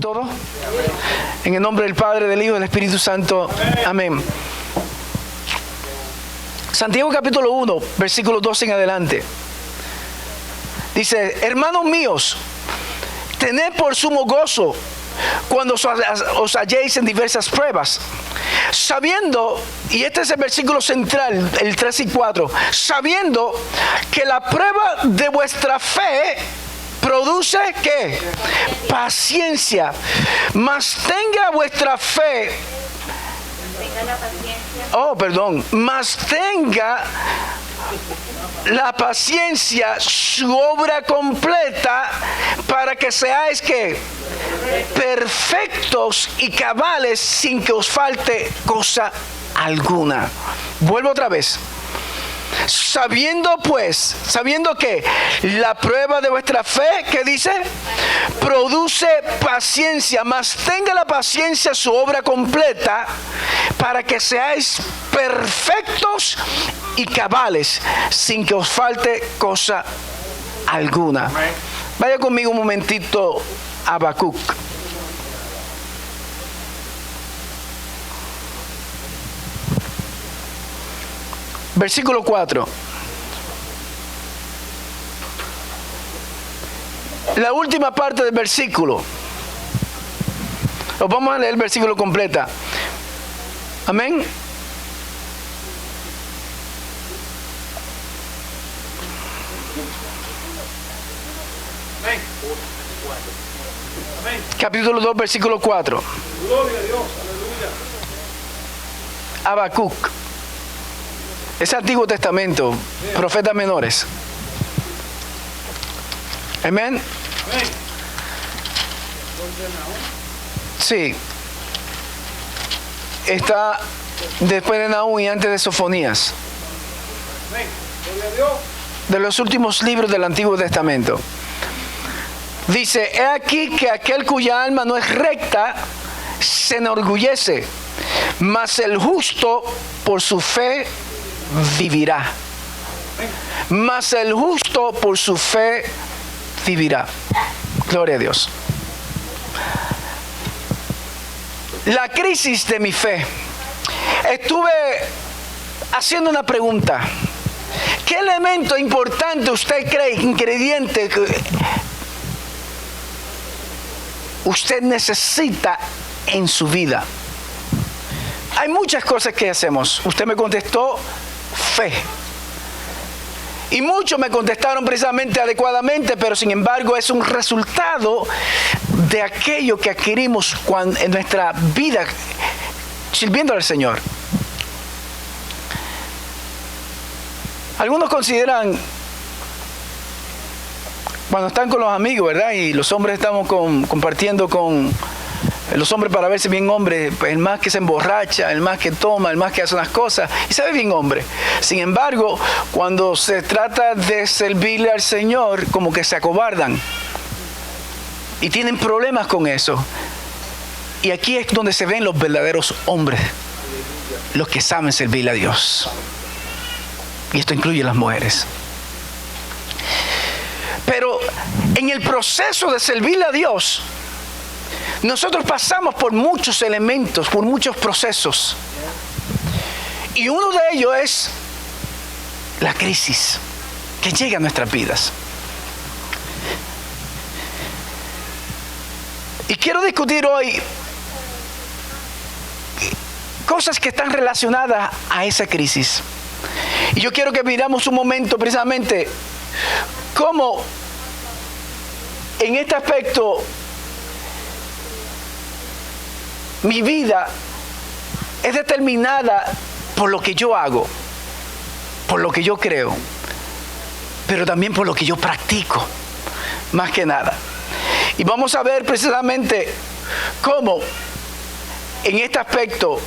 todos? En el nombre del Padre, del Hijo y del Espíritu Santo. Amén. Santiago capítulo 1, versículo 12 en adelante. Dice: hermanos míos, tened por sumo gozo cuando os halléis en diversas pruebas, sabiendo, y este es el versículo central, el 3 y 4, sabiendo que la prueba de vuestra fe produce ¿qué? Paciencia. Mas tenga vuestra fe, mas tenga la paciencia su obra completa, para que seáis ¿qué? Perfectos y cabales, sin que os falte cosa alguna. Vuelvo otra vez. Sabiendo que la prueba de vuestra fe, ¿qué dice? Produce paciencia, mas tenga la paciencia su obra completa, para que seáis perfectos y cabales, sin que os falte cosa alguna. Vaya conmigo un momentito a Habacuc. Versículo 4. La última parte del versículo. Os vamos a leer el versículo completa. Amén. Capítulo 2, versículo 4. Gloria a Dios, aleluya. Habacuc. Es Antiguo Testamento, profetas menores. Amén. Sí. Está después de Nahum y antes de Sofonías. De los últimos libros del Antiguo Testamento. Dice: he aquí que aquel cuya alma no es recta se enorgullece, mas el justo por su fe vivirá. Mas el justo por su fe vivirá. Gloria a Dios. La crisis de mi fe. Estuve haciendo una pregunta. ¿Qué elemento importante usted cree, ingrediente, que usted necesita en su vida? Hay muchas cosas que hacemos. Usted me contestó fe. Y muchos me contestaron precisamente adecuadamente, pero sin embargo es un resultado de aquello que adquirimos en nuestra vida sirviendo al Señor. Algunos consideran, cuando están con los amigos, ¿verdad? Y los hombres estamos compartiendo con los hombres para verse bien hombre, el más que se emborracha, el más que toma, el más que hace unas cosas, y se ve bien hombre. Sin embargo, cuando se trata de servirle al Señor, como que se acobardan. Y tienen problemas con eso. Y aquí es donde se ven los verdaderos hombres, los que saben servirle a Dios. Y esto incluye a las mujeres. Pero en el proceso de servirle a Dios, nosotros pasamos por muchos elementos, por muchos procesos. Y uno de ellos es la crisis que llega a nuestras vidas. Y quiero discutir hoy cosas que están relacionadas a esa crisis. Y yo quiero que miramos un momento precisamente cómo en este aspecto mi vida es determinada por lo que yo hago, por lo que yo creo, pero también por lo que yo practico, más que nada. Y vamos a ver precisamente cómo en este aspecto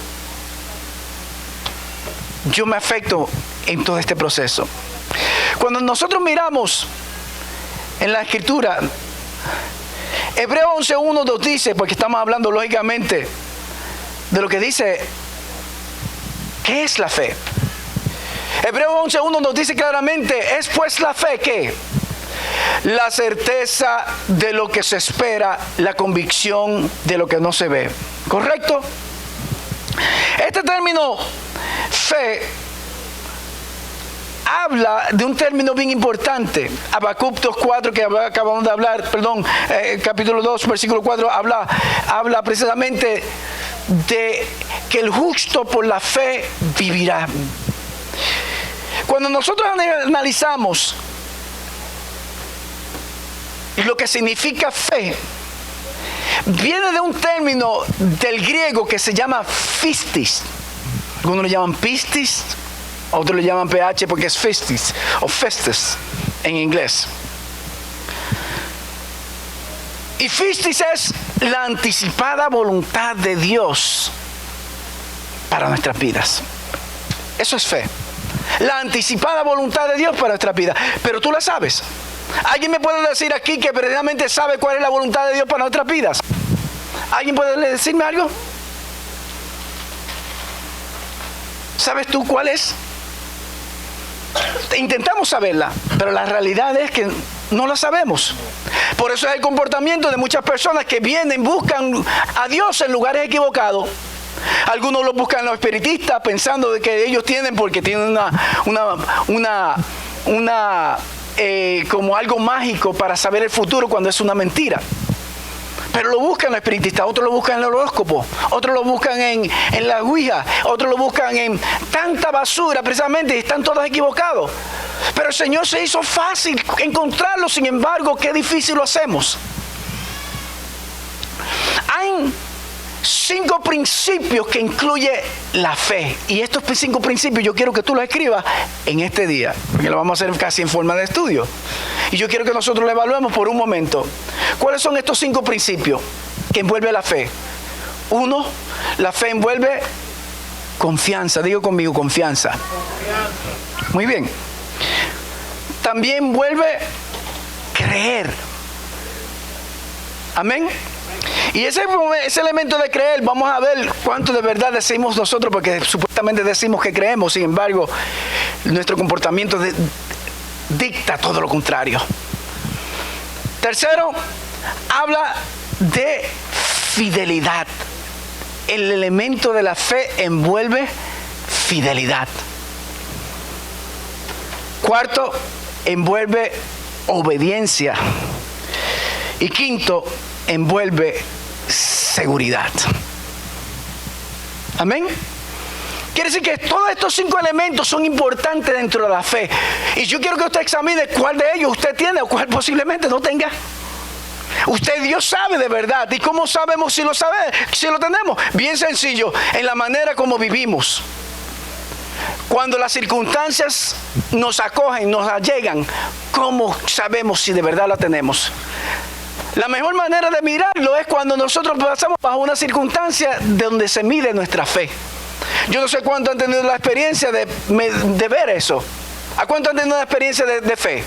yo me afecto en todo este proceso. Cuando nosotros miramos en la Escritura, Hebreos 11:1 nos dice, porque estamos hablando lógicamente de lo que dice, ¿qué es la fe? Hebreos 11:1 nos dice claramente, es pues la fe que la certeza de lo que se espera, la convicción de lo que no se ve. ¿Correcto? Este término fe habla de un término bien importante. Habacuc 2:4 que acabamos de hablar, capítulo 2, versículo 4, habla precisamente de que el justo por la fe vivirá. Cuando nosotros analizamos lo que significa fe, viene de un término del griego que se llama pistis. Algunos le llaman pistis, otros le llaman ph porque es fistis o festes en inglés. Y fistis es la anticipada voluntad de Dios para nuestras vidas. Eso es fe. La anticipada voluntad de Dios para nuestras vidas. Pero tú la sabes. ¿Alguien me puede decir aquí que verdaderamente sabe cuál es la voluntad de Dios para nuestras vidas? ¿Alguien puede decirme algo? ¿Sabes tú cuál es? Intentamos saberla, pero la realidad es que no la sabemos. Por eso es el comportamiento de muchas personas que vienen, buscan a Dios en lugares equivocados. Algunos lo buscan en los espiritistas pensando de que ellos tienen, porque tienen como algo mágico para saber el futuro, cuando es una mentira. Pero lo buscan los espiritistas, otros lo buscan en el horóscopo, otros lo buscan en la ouija, otros lo buscan en tanta basura precisamente, y están todos equivocados. Pero el Señor se hizo fácil encontrarlo, sin embargo, qué difícil lo hacemos. Hay 5 principios que incluye la fe. Y estos 5 principios yo quiero que tú los escribas en este día, porque lo vamos a hacer casi en forma de estudio. Y yo quiero que nosotros lo evaluemos por un momento. ¿Cuáles son estos 5 principios que envuelve la fe? 1, la fe envuelve confianza. Digo conmigo, confianza. Muy bien. También envuelve creer. Amén. Y ese elemento de creer, vamos a ver cuánto de verdad decimos nosotros, porque supuestamente decimos que creemos, sin embargo, nuestro comportamiento dicta todo lo contrario. Tercero, habla de fidelidad. El elemento de la fe envuelve fidelidad. Cuarto, envuelve obediencia. Y quinto, envuelve seguridad. Amén. Quiere decir que todos estos 5 elementos son importantes dentro de la fe. Y yo quiero que usted examine cuál de ellos usted tiene o cuál posiblemente no tenga. Usted, Dios sabe de verdad. ¿Y cómo sabemos si lo tenemos? Bien sencillo, en la manera como vivimos. Cuando las circunstancias nos acogen, nos allegan, ¿cómo sabemos si de verdad la tenemos? La mejor manera de mirarlo es cuando nosotros pasamos bajo una circunstancia donde se mide nuestra fe. Yo no sé cuánto han tenido la experiencia de ver eso. ¿A cuánto han tenido la experiencia de fe?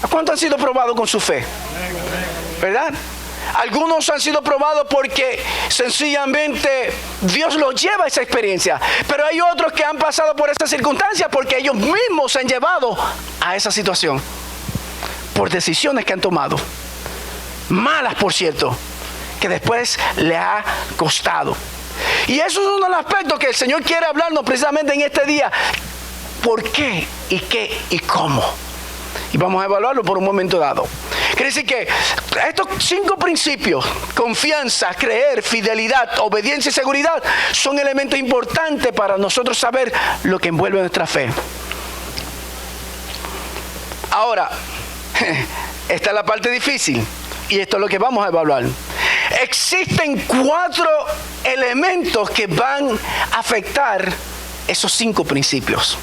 ¿A cuánto han sido probados con su fe? ¿Verdad? Algunos han sido probados porque sencillamente Dios los lleva a esa experiencia. Pero hay otros que han pasado por esa circunstancia porque ellos mismos se han llevado a esa situación. Por decisiones que han tomado. Malas, por cierto. Que después le ha costado. Y eso es uno de los aspectos que el Señor quiere hablarnos precisamente en este día. ¿Por qué? ¿Y qué? ¿Y cómo? Y vamos a evaluarlo por un momento dado. Quiere decir que estos 5 principios, confianza, creer, fidelidad, obediencia y seguridad, son elementos importantes para nosotros saber lo que envuelve nuestra fe. Ahora, esta es la parte difícil y esto es lo que vamos a evaluar. Existen 4 elementos que van a afectar esos 5 principios.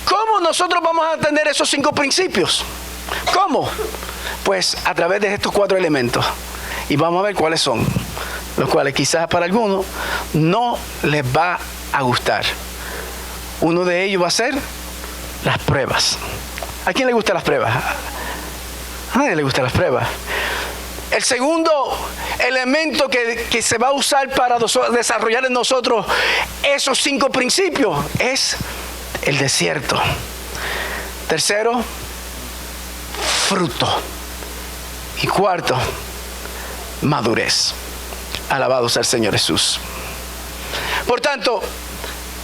¿Cómo nosotros vamos a tener esos 5 principios? ¿Cómo? Pues a través de estos 4 elementos. Y vamos a ver cuáles son. Los cuales quizás para algunos no les va a gustar. Uno de ellos va a ser las pruebas. ¿A quién le gustan las pruebas? A nadie le gustan las pruebas. El segundo elemento que se va a usar para desarrollar en nosotros esos 5 principios es el desierto. Tercero, fruto. Y cuarto, madurez. Alabado sea el Señor Jesús. Por tanto,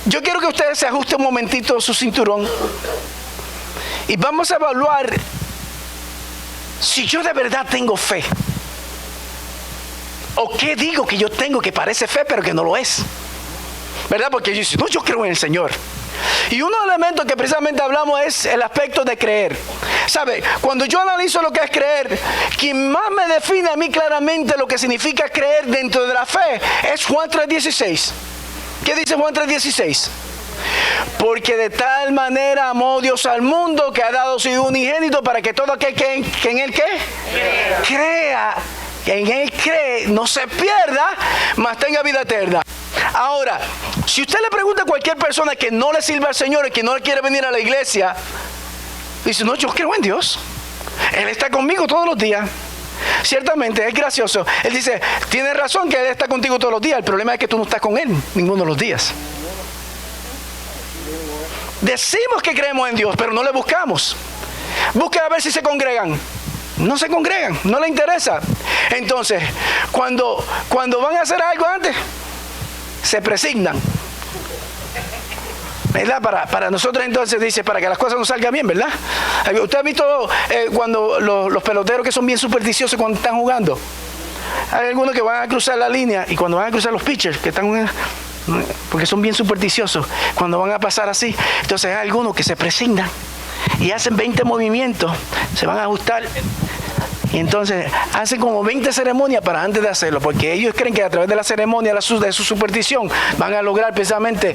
yo quiero que ustedes se ajusten un momentito su cinturón y vamos a evaluar si yo de verdad tengo fe. ¿O qué digo que yo tengo que parece fe pero que no lo es? ¿Verdad? Porque yo digo, no, yo creo en el Señor. Y uno de los elementos que precisamente hablamos es el aspecto de creer. ¿Sabe? Cuando yo analizo lo que es creer, quien más me define a mí claramente lo que significa creer dentro de la fe es Juan 3:16. ¿Qué dice Juan 3:16? Porque de tal manera amó Dios al mundo que ha dado su Hijo unigénito para que todo aquel que en él crea, que en él cree, no se pierda, mas tenga vida eterna. Ahora, si usted le pregunta a cualquier persona que no le sirve al Señor y que no quiere venir a la iglesia, dice, no, yo creo en Dios. Él está conmigo todos los días. Ciertamente, es gracioso. Él dice, tienes razón que Él está contigo todos los días. El problema es que tú no estás con Él ninguno de los días. Decimos que creemos en Dios, pero no le buscamos. Busca a ver si se congregan. No se congregan, no le interesa. Entonces, cuando van a hacer algo antes, se presignan, ¿verdad? Para nosotros entonces dice, para que las cosas no salgan bien, ¿verdad? ¿Usted ha visto cuando los peloteros que son bien supersticiosos cuando están jugando? Hay algunos que van a cruzar la línea y cuando van a cruzar los pitchers, que están, porque son bien supersticiosos, cuando van a pasar así, entonces hay algunos que se presignan y hacen 20 movimientos, se van a ajustar. Y entonces hacen como 20 ceremonias para antes de hacerlo, porque ellos creen que a través de la ceremonia de su superstición van a lograr precisamente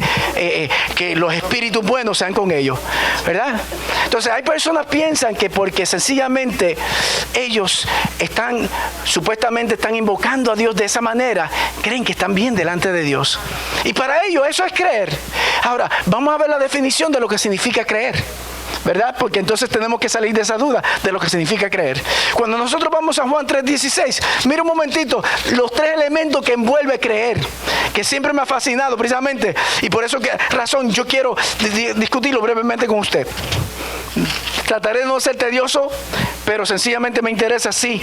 que los espíritus buenos sean con ellos, ¿verdad? Entonces hay personas que piensan que porque sencillamente ellos supuestamente están invocando a Dios de esa manera, creen que están bien delante de Dios. Y para ellos eso es creer. Ahora, vamos a ver la definición de lo que significa creer, ¿verdad? Porque entonces tenemos que salir de esa duda de lo que significa creer. Cuando nosotros vamos a Juan 3:16, mira un momentito los tres elementos que envuelve creer, que siempre me ha fascinado precisamente, y por eso razón yo quiero discutirlo brevemente con usted. Trataré de no ser tedioso, pero sencillamente me interesa sí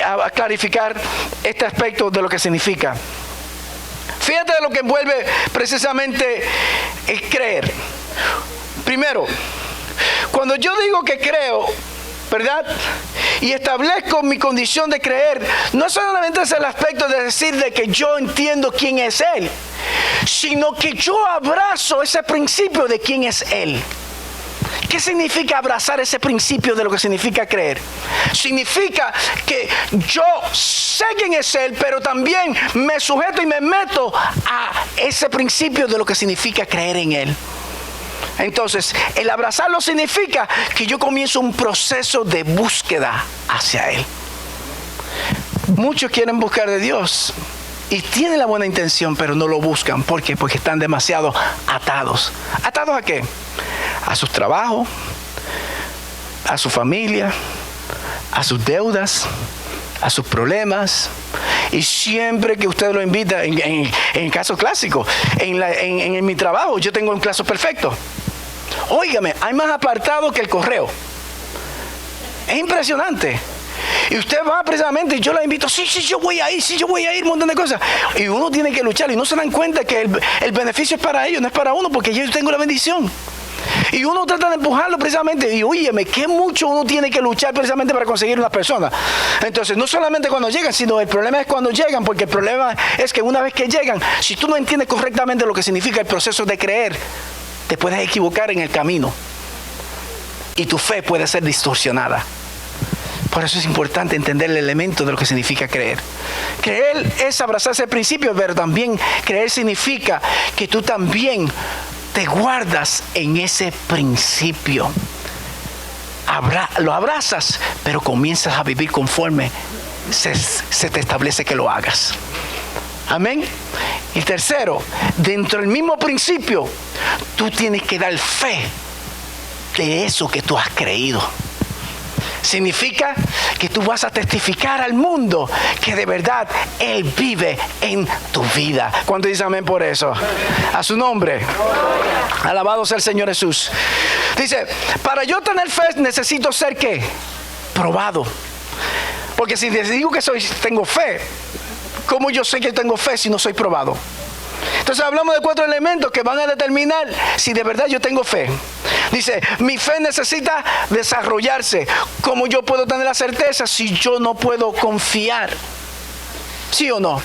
a clarificar este aspecto de lo que significa. Fíjate de lo que envuelve precisamente el creer. Primero, cuando yo digo que creo, ¿verdad? Y establezco mi condición de creer, no solamente es el aspecto de decir de que yo entiendo quién es Él, sino que yo abrazo ese principio de quién es Él. ¿Qué significa abrazar ese principio de lo que significa creer? Significa que yo sé quién es Él, pero también me sujeto y me meto a ese principio de lo que significa creer en Él. Entonces, el abrazarlo significa que yo comienzo un proceso de búsqueda hacia Él. Muchos quieren buscar de Dios y tienen la buena intención, pero no lo buscan. ¿Por qué? Porque están demasiado atados. ¿Atados a qué? A sus trabajos, a su familia, a sus deudas, a sus problemas. Y siempre que usted lo invita, en el caso clásico, en mi trabajo, yo tengo un caso perfecto. Óigame, hay más apartados que el correo. Es impresionante. Y usted va precisamente, y yo la invito, sí, yo voy a ir, un montón de cosas. Y uno tiene que luchar y no se dan cuenta que el beneficio es para ellos, no es para uno, porque yo tengo la bendición. Y uno trata de empujarlo precisamente, y óyeme, qué mucho uno tiene que luchar precisamente para conseguir una persona. Entonces, no solamente cuando llegan, sino el problema es cuando llegan, porque el problema es que una vez que llegan, si tú no entiendes correctamente lo que significa el proceso de creer, te puedes equivocar en el camino. Y tu fe puede ser distorsionada. Por eso es importante entender el elemento de lo que significa creer. Creer es abrazarse el principio, pero también creer significa que tú también te guardas en ese principio. Lo abrazas, pero comienzas a vivir conforme se te establece que lo hagas. Amén. Y tercero, dentro del mismo principio, tú tienes que dar fe de eso que tú has creído. Significa que tú vas a testificar al mundo que de verdad Él vive en tu vida. ¿Cuánto dice amén por eso? A su nombre. Alabado sea el Señor Jesús. Dice, para yo tener fe necesito ser ¿qué? probado. Porque si les digo que tengo fe, ¿cómo yo sé que tengo fe si no soy probado? Entonces hablamos de 4 elementos que van a determinar si de verdad yo tengo fe. Dice, mi fe necesita desarrollarse. ¿Cómo yo puedo tener la certeza si yo no puedo confiar? ¿Sí o no?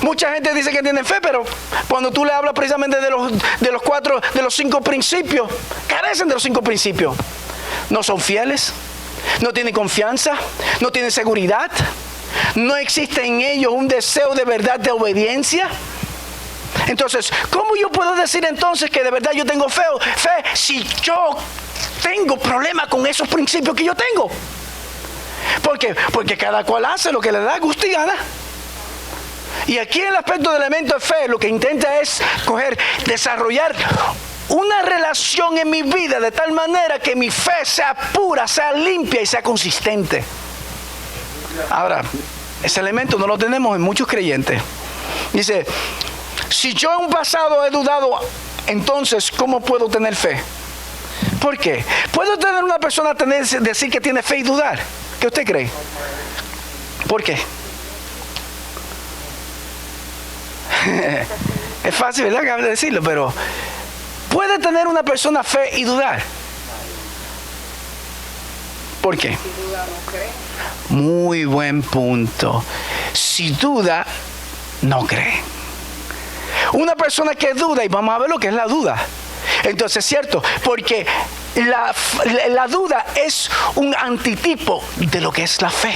Mucha gente dice que tiene fe, pero cuando tú le hablas precisamente de los 5 principios, carecen de los 5 principios. No son fieles, no tienen confianza, no tienen seguridad, no existe en ellos un deseo de verdad de obediencia. Entonces, ¿cómo yo puedo decir entonces que de verdad yo tengo fe si yo tengo problemas con esos principios que yo tengo? ¿Por qué? Porque cada cual hace lo que le da gusto y gana. Y aquí en el aspecto del elemento de fe, lo que intenta es desarrollar una relación en mi vida de tal manera que mi fe sea pura, sea limpia y sea consistente. Ahora, ese elemento no lo tenemos en muchos creyentes. Dice, si yo en un pasado he dudado, entonces, ¿cómo puedo tener fe? ¿Por qué? ¿Puedo tener una persona decir que tiene fe y dudar? ¿Qué usted cree? ¿Por qué? Es fácil, ¿verdad? Acabo de decirlo, pero ¿puede tener una persona fe y dudar? ¿Por qué? Si duda, no cree. Muy buen punto. Si duda, no cree. Una persona que duda, y vamos a ver lo que es la duda. Entonces, es cierto, porque la duda es un antitipo de lo que es la fe.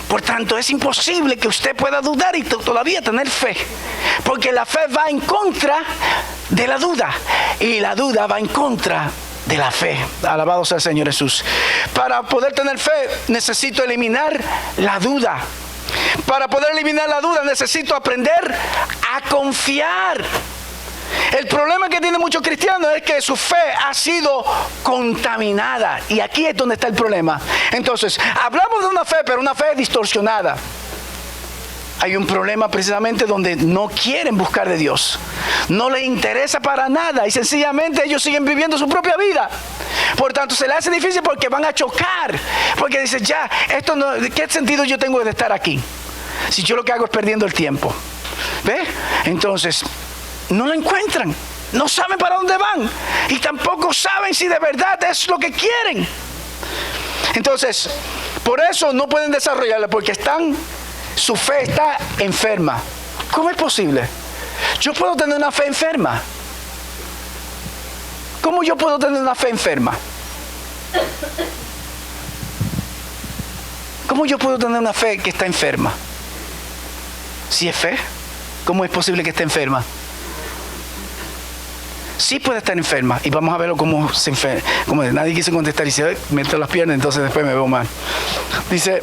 Por tanto, es imposible que usted pueda dudar y todavía tener fe. Porque la fe va en contra de la duda. Y la duda va en contra de la fe. Alabado sea el Señor Jesús. Para poder tener fe, necesito eliminar la duda. Para poder eliminar la duda, necesito aprender a confiar. El problema que tienen muchos cristianos es que su fe ha sido contaminada. Y aquí es donde está el problema. Entonces, hablamos de una fe, pero una fe distorsionada. Hay un problema precisamente donde no quieren buscar de Dios. No les interesa para nada y sencillamente ellos siguen viviendo su propia vida. Por tanto, se les hace difícil porque van a chocar. Porque dicen, ya, esto no, ¿qué sentido yo tengo de estar aquí? Si yo lo que hago es perdiendo el tiempo. ¿Ve? Entonces, no lo encuentran, no saben para dónde van y tampoco saben si de verdad es lo que quieren. Entonces, por eso no pueden desarrollarla, porque su fe está enferma. ¿Cómo es posible? Yo puedo tener una fe enferma. ¿Cómo yo puedo tener una fe enferma? ¿Cómo yo puedo tener una fe que está enferma? Si es fe, ¿cómo es posible que esté enferma? Sí puede estar enferma y vamos a verlo cómo se enferma. Como nadie quiso contestar y dice, meto las piernas, entonces después me veo mal. Dice,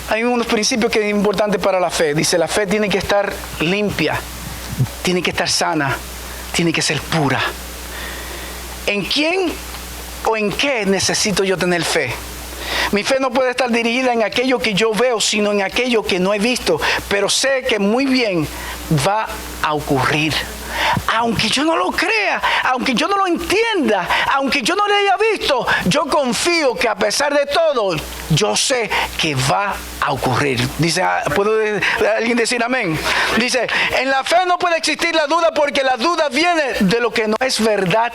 hay unos principios que es importante para la fe. Dice, la fe tiene que estar limpia, tiene que estar sana, tiene que ser pura. ¿En quién o en qué necesito yo tener fe? Mi fe no puede estar dirigida en aquello que yo veo, sino en aquello que no he visto, pero sé que muy bien va a ocurrir. Aunque yo no lo crea, aunque yo no lo entienda, aunque yo no lo haya visto, yo confío que a pesar de todo, yo sé que va a ocurrir. Dice, ¿puede alguien decir amén? Dice, en la fe no puede existir la duda porque la duda viene de lo que no es verdad.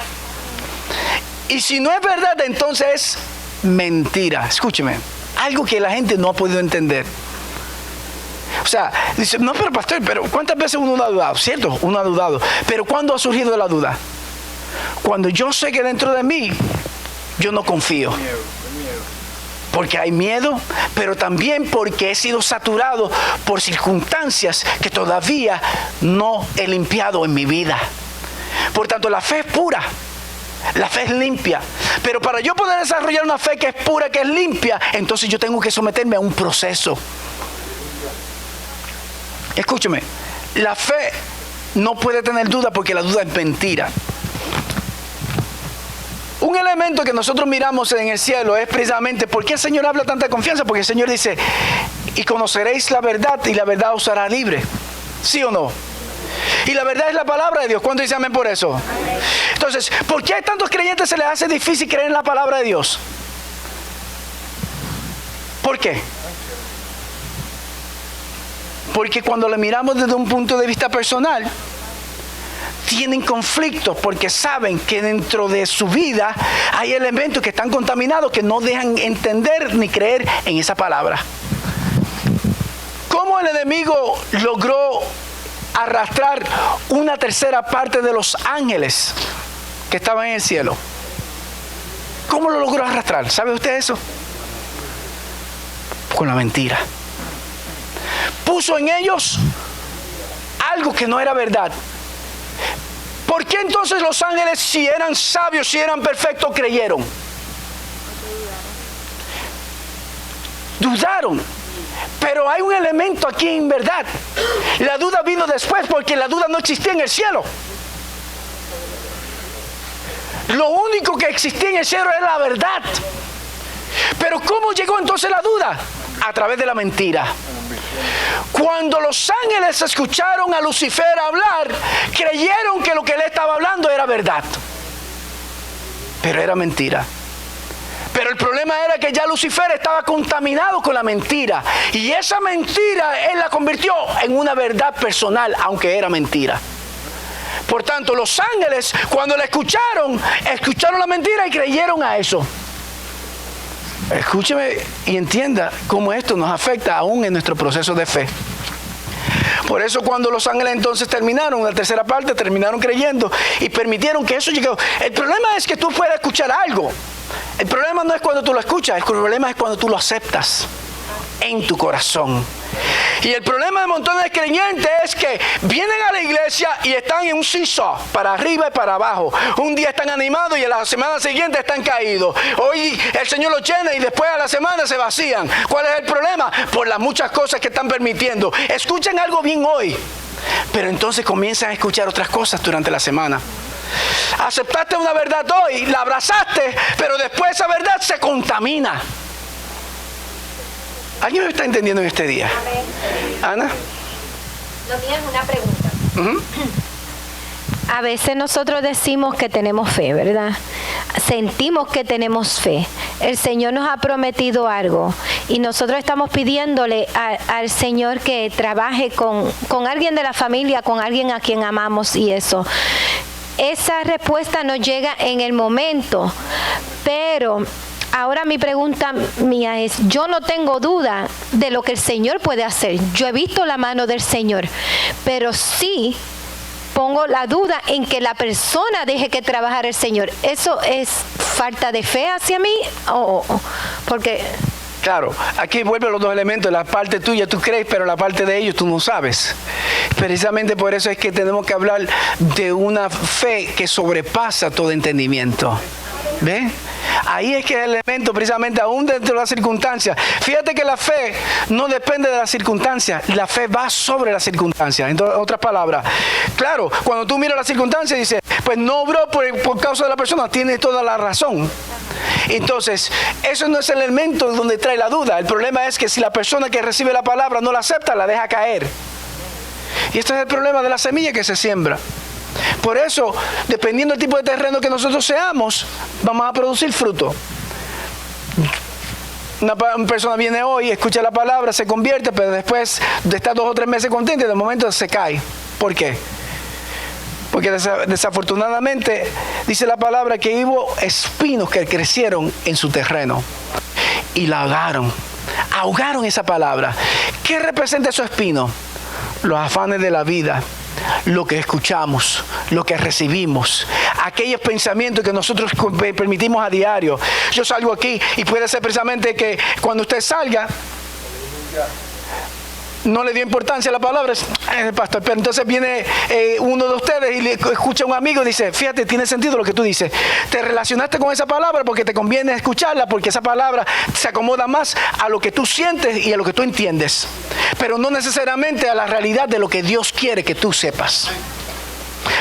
Y si no es verdad, entonces es mentira. Escúcheme, algo que la gente no ha podido entender. O sea, dice, no, pero pastor, pero ¿cuántas veces uno ha dudado? Cierto, uno ha dudado. Pero ¿cuándo ha surgido la duda? Cuando yo sé que dentro de mí, yo no confío. Porque hay miedo, pero también porque he sido saturado por circunstancias que todavía no he limpiado en mi vida. Por tanto, la fe es pura. La fe es limpia. Pero para yo poder desarrollar una fe que es pura, que es limpia, entonces yo tengo que someterme a un proceso. Escúcheme, la fe no puede tener duda porque la duda es mentira. Un elemento que nosotros miramos en el cielo es precisamente por qué el Señor habla tanta confianza, porque el Señor dice, y conoceréis la verdad y la verdad os hará libre. ¿Sí o no? Y la verdad es la palabra de Dios. ¿Cuántos dicen amén por eso? Entonces, ¿por qué a tantos creyentes se les hace difícil creer en la palabra de Dios? ¿Por qué? Porque cuando le miramos desde un punto de vista personal, tienen conflictos porque saben que dentro de su vida hay elementos que están contaminados que no dejan entender ni creer en esa palabra. ¿Cómo el enemigo logró arrastrar una tercera parte de los ángeles que estaban en el cielo? ¿Cómo lo logró arrastrar? ¿Sabe usted eso? Con la mentira. Puso en ellos algo que no era verdad. ¿Por qué entonces los ángeles, si eran sabios, si eran perfectos, creyeron? Dudaron. Pero hay un elemento aquí en verdad. La duda vino después porque la duda no existía en el cielo. Lo único que existía en el cielo era la verdad. Pero ¿cómo llegó entonces la duda? A través de la mentira. Cuando los ángeles escucharon a Lucifer hablar, creyeron que lo que él estaba hablando era verdad. Pero era mentira. Pero el problema era que ya Lucifer estaba contaminado con la mentira. Y esa mentira él la convirtió en una verdad personal, aunque era mentira. Por tanto, los ángeles, cuando la escucharon la mentira y creyeron a eso. Escúcheme y entienda cómo esto nos afecta aún en nuestro proceso de fe. Por eso cuando los ángeles entonces terminaron, la tercera parte, terminaron creyendo y permitieron que eso llegara. El problema es que tú puedas escuchar algo. El problema no es cuando tú lo escuchas, el problema es cuando tú lo aceptas en tu corazón. Y el problema de montones de creyentes es que vienen a la iglesia y están en un seesaw, para arriba y para abajo. Un día están animados y a la semana siguiente están caídos. Hoy el Señor los llena y después a la semana se vacían. ¿Cuál es el problema? Por las muchas cosas que están permitiendo. Escuchen algo bien hoy, pero entonces comienzan a escuchar otras cosas durante la semana. Aceptaste una verdad hoy, la abrazaste, pero después esa verdad se contamina. ¿Alguien me está entendiendo en este día? Ana. Lo mío es una pregunta. A veces nosotros decimos que tenemos fe, ¿verdad? Sentimos que tenemos fe. El Señor nos ha prometido algo y nosotros estamos pidiéndole al Señor que trabaje con alguien de la familia, con alguien a quien amamos y eso. Esa respuesta nos llega en el momento, pero ahora mi pregunta mía es, yo no tengo duda de lo que el Señor puede hacer. Yo he visto la mano del Señor, pero sí pongo la duda en que la persona deje que trabajara el Señor. ¿Eso es falta de fe hacia mí? Porque... Claro, aquí vuelven los dos elementos. La parte tuya tú crees, pero la parte de ellos tú no sabes. Precisamente por eso es que tenemos que hablar de una fe que sobrepasa todo entendimiento. ¿Ve? Ahí es que es el elemento, precisamente aún dentro de las circunstancias. Fíjate que la fe no depende de las circunstancias, la fe va sobre las circunstancias. En otras palabras, claro, cuando tú miras las circunstancias dices, pues no obró por causa de la persona, tienes toda la razón. Entonces, eso no es el elemento donde trae la duda. El problema es que si la persona que recibe la palabra no la acepta, la deja caer. Y este es el problema de la semilla que se siembra. Por eso, dependiendo del tipo de terreno que nosotros seamos, vamos a producir fruto. Una persona viene hoy, escucha la palabra, se convierte, pero después de estar 2 o 3 meses contenta, de momento se cae. ¿Por qué? Porque desafortunadamente dice la palabra que hubo espinos que crecieron en su terreno y la ahogaron esa palabra. ¿Qué representa esos espinos? Los afanes de la vida, lo que escuchamos, lo que recibimos, aquellos pensamientos que nosotros permitimos a diario. Yo salgo aquí y puede ser precisamente que cuando usted salga no le dio importancia a la palabra, pastor, pero entonces viene uno de ustedes y le escucha a un amigo y dice, fíjate, tiene sentido lo que tú dices, te relacionaste con esa palabra porque te conviene escucharla, porque esa palabra se acomoda más a lo que tú sientes y a lo que tú entiendes, pero no necesariamente a la realidad de lo que Dios quiere que tú sepas.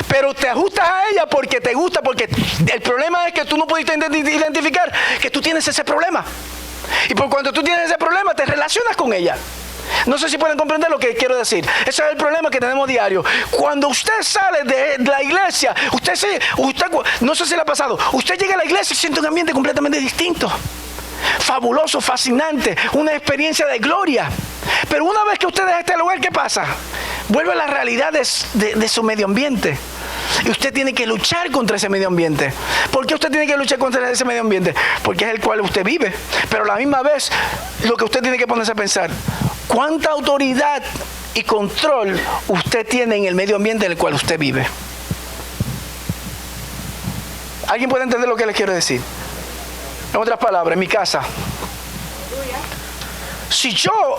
Pero te ajustas a ella porque te gusta, porque el problema es que tú no pudiste identificar que tú tienes ese problema, y por cuanto tú tienes ese problema te relacionas con ella. No sé si pueden comprender lo que quiero decir. Ese es el problema que tenemos diario. Cuando usted sale de la iglesia, no sé si le ha pasado, usted llega a la iglesia y siente un ambiente completamente distinto. Fabuloso, fascinante, una experiencia de gloria. Pero una vez que usted deja este lugar, ¿qué pasa? Vuelve a la realidad de su medio ambiente. Y usted tiene que luchar contra ese medio ambiente. ¿Por qué usted tiene que luchar contra ese medio ambiente? Porque es el cual usted vive. Pero a la misma vez, lo que usted tiene que ponerse a pensar, ¿cuánta autoridad y control usted tiene en el medio ambiente en el cual usted vive? ¿Alguien puede entender lo que les quiero decir? En otras palabras, en mi casa, si yo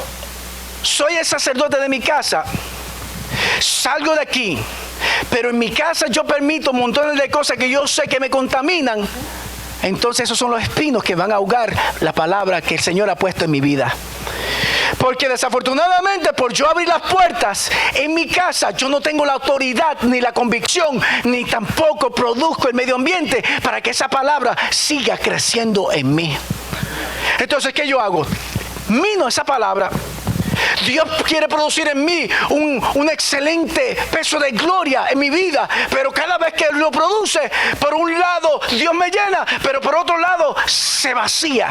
soy el sacerdote de mi casa, salgo de aquí, pero en mi casa yo permito montones de cosas que yo sé que me contaminan, entonces esos son los espinos que van a ahogar la palabra que el Señor ha puesto en mi vida. Porque desafortunadamente, por yo abrir las puertas en mi casa, yo no tengo la autoridad, ni la convicción, ni tampoco produzco el medio ambiente para que esa palabra siga creciendo en mí. Entonces, ¿qué yo hago? Mino esa palabra. Dios quiere producir en mí un excelente peso de gloria en mi vida, pero cada vez que lo produce, por un lado Dios me llena, pero por otro lado se vacía,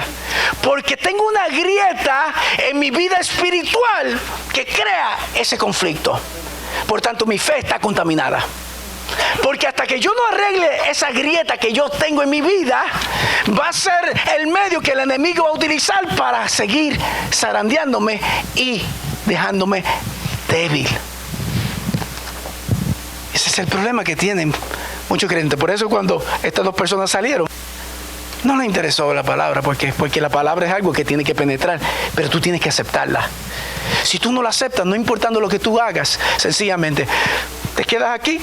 porque tengo una grieta en mi vida espiritual que crea ese conflicto. Por tanto, mi fe está contaminada. Porque hasta que yo no arregle esa grieta que yo tengo en mi vida, va a ser el medio que el enemigo va a utilizar para seguir zarandeándome y dejándome débil. Ese es el problema que tienen muchos creyentes. Por eso cuando estas dos personas salieron, no les interesó la palabra, porque la palabra es algo que tiene que penetrar, pero tú tienes que aceptarla. Si tú no la aceptas, no importando lo que tú hagas, sencillamente te quedas aquí.